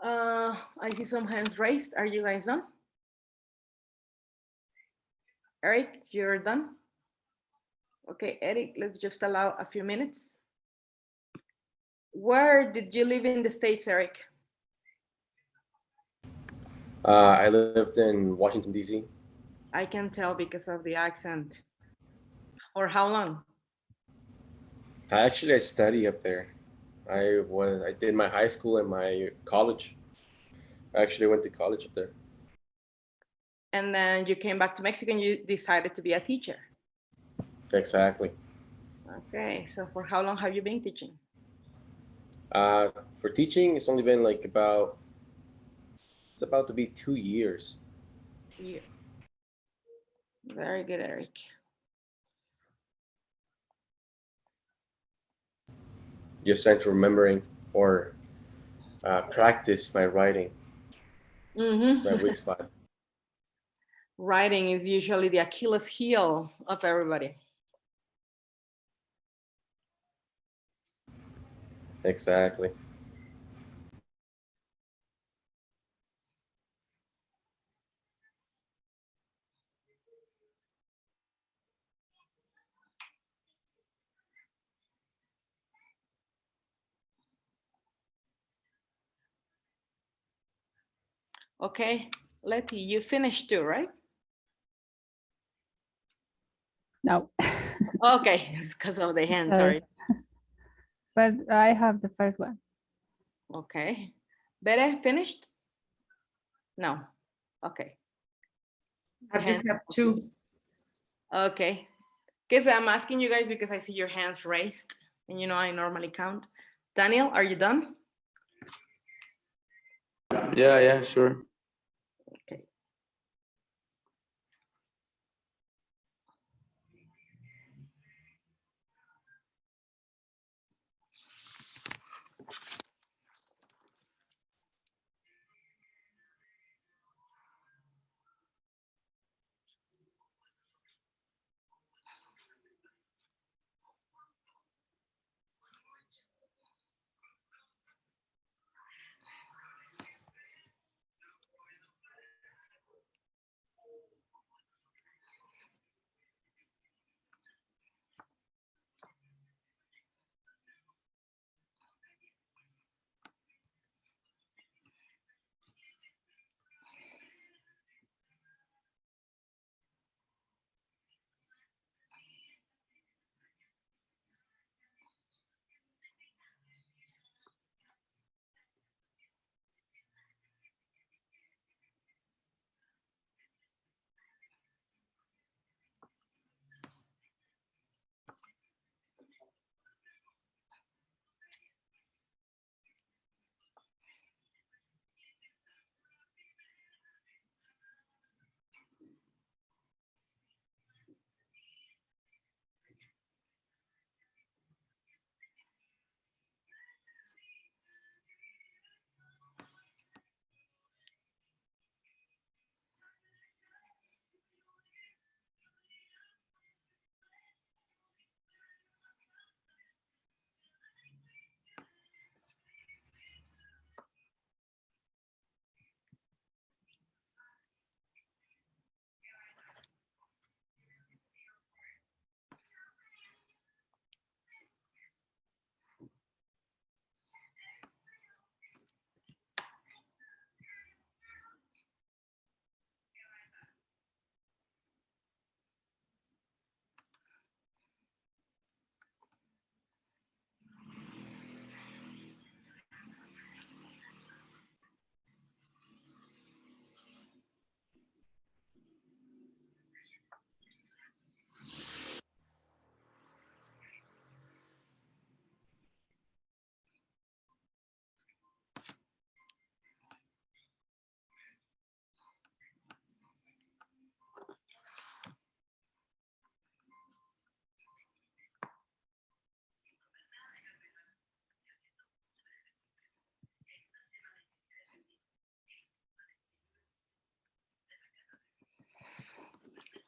I see some hands raised. Are you guys done? Eric, you're done? Okay, Eric, let's just allow a few minutes. Where did you live in the States, Eric? I lived in Washington, D.C. I can tell because of the accent. For how long? I study up there. I did my high school and my college. I actually went to college up there. And then you came back to Mexico and you decided to be a teacher. Exactly. Okay, so for how long have you been teaching? For teaching, it's only been like it's about to be 2 years. Yeah. Very good, Eric. Just trying to remembering or practice my writing. It's my weak spot. Writing is usually the Achilles heel of everybody. Exactly. Okay, Letty, you finished too, right? No. Okay, it's because of the hand, sorry. But I have the first one. Okay. Bere, finished? No. Okay. I just have two. Okay. Because I'm asking you guys because I see your hands raised and you know I normally count. Daniel, are you done? Yeah, sure. Okay.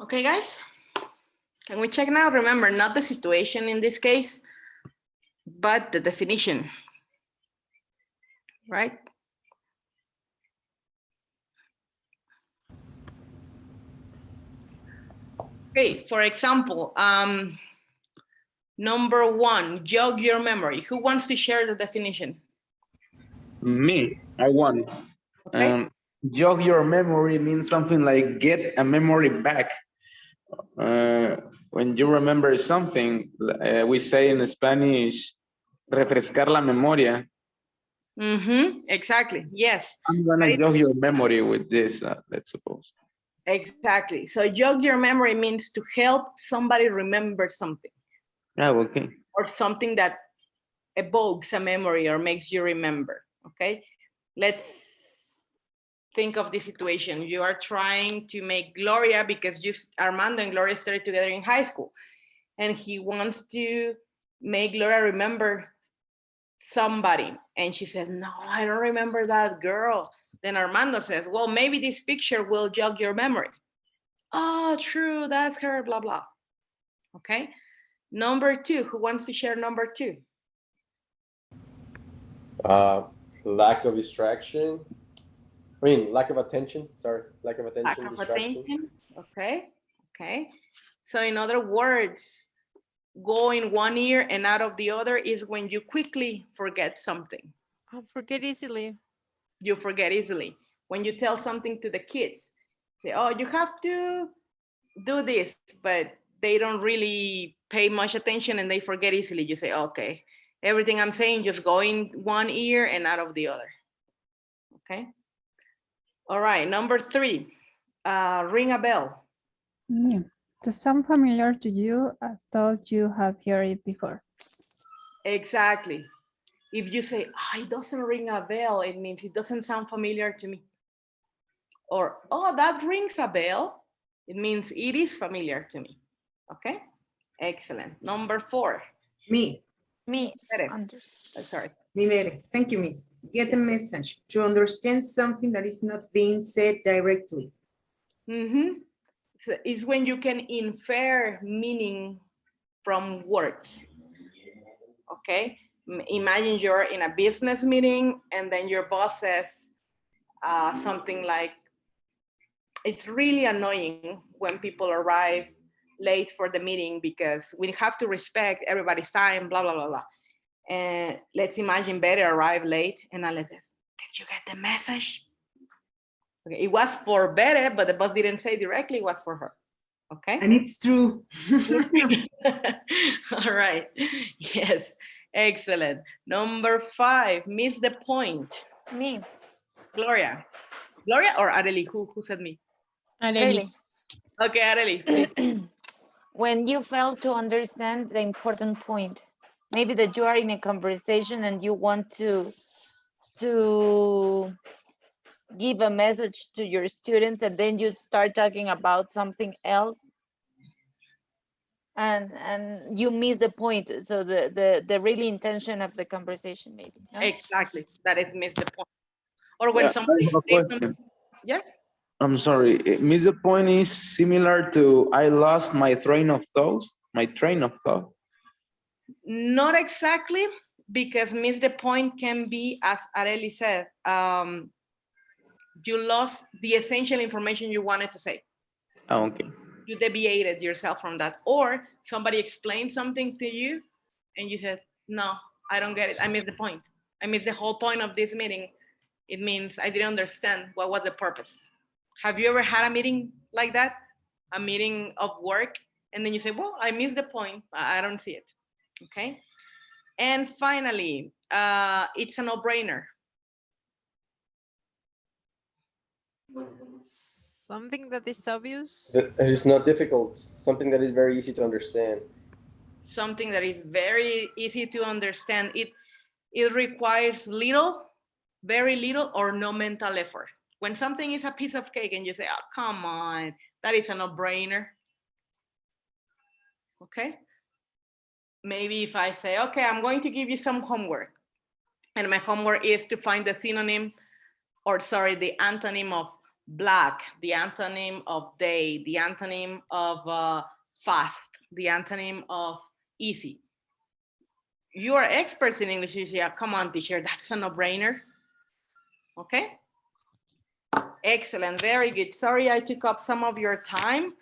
Okay, guys. Can we check now? Remember, not the situation in this case, but the definition, right? Okay, for example, number 1, jog your memory. Who wants to share the definition? Me, I want. Okay. Jog your memory means something like get a memory back. When you remember something, we say in Spanish, refrescar la memoria. Exactly. Yes. I'm gonna jog your memory with this, let's suppose. Exactly. So jog your memory means to help somebody remember something. Yeah, okay. Or something that evokes a memory or makes you remember. Okay. Let's think of the situation. You are trying to make Gloria, because Armando and Gloria started together in high school, and he wants to make Gloria remember somebody. And she says, no, I don't remember that girl. Then Armando says, well, maybe this picture will jog your memory. Oh, true, that's her, blah, blah. Okay. Number 2, who wants to share number 2? Lack of distraction. I mean, lack of attention. Sorry, lack of attention, Lack of distraction. attention. Okay. Okay. So in other words, go in one ear and out of the other is when you quickly forget something. I forget easily. You forget easily. When you tell something to the kids, say, oh, you have to do this, but they don't really pay much attention and they forget easily. You say, okay, everything I'm saying, just go in one ear and out of the other. Okay. All right. Number 3, ring a bell. Yeah. To sound familiar to you, as though you have heard it before. Exactly. If you say, oh, it doesn't ring a bell, it means it doesn't sound familiar to me. Or, oh, that rings a bell, it means it is familiar to me. Okay, excellent. Number 4. Me. Sorry. Me, thank you, Miss. Get the message. To understand something that is not being said directly. So it's when you can infer meaning from words. Okay, imagine you're in a business meeting and then your boss says something like, it's really annoying when people arrive late for the meeting because we have to respect everybody's time, blah, blah, blah, blah. And let's imagine Betty arrived late and Alice says, did you get the message? Okay, it was for Betty, but the boss didn't say directly it was for her. Okay. And it's true. All right. Yes. Excellent. Number 5, miss the point. Me. Gloria. Gloria or Areli? Who said me? Areli. Okay, Areli, please. When you fail to understand the important point, maybe that you are in a conversation and you want to give a message to your students and then you start talking about something else and you miss the point. So the really intention of the conversation, maybe. No? Exactly. That is miss the point. Or when Yeah, somebody I have a says question. yes? I'm sorry. Miss the point is similar to I lost my train of thought. My train of thought. Not exactly, because miss the point can be, as Areli said, you lost the essential information you wanted to say. Oh, okay. You deviated yourself from that. Or somebody explained something to you and you said, no, I don't get it. I missed the point. I missed the whole point of this meeting. It means I didn't understand what was the purpose. Have you ever had a meeting like that? A meeting of work, and then you say, well, I missed the point. I don't see it. Okay. And finally, it's a no-brainer. Something that is obvious. It is not difficult. Something that is very easy to understand. Something that is very easy to understand. It requires little, very little, or no mental effort. When something is a piece of cake and you say, oh, come on, that is a no-brainer. Okay. Maybe if I say, okay, I'm going to give you some homework. And my homework is to find the synonym, or sorry, the antonym of black, the antonym of day, the antonym of fast, the antonym of easy. You are experts in English. You say, oh, come on, teacher, that's a no-brainer. Okay. Excellent, very good. Sorry I took up some of your time.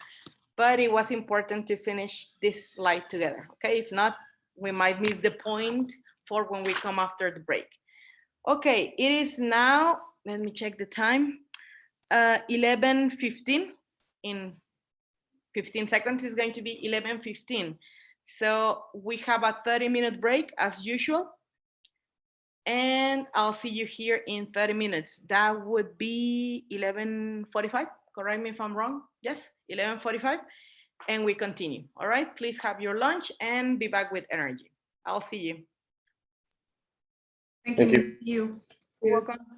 but it was important to finish this slide together, okay? If not, we might miss the point for when we come after the break. Okay, it is now, let me check the time, 11:15. In 15 seconds is going to be 11:15. So we have a 30-minute break as usual. And I'll see you here in 30 minutes. That would be 11:45. Correct me if I'm wrong. Yes, 11:45. And we continue. All right, please have your lunch and be back with energy. I'll see you. Thank Thank you. you. You. You're welcome.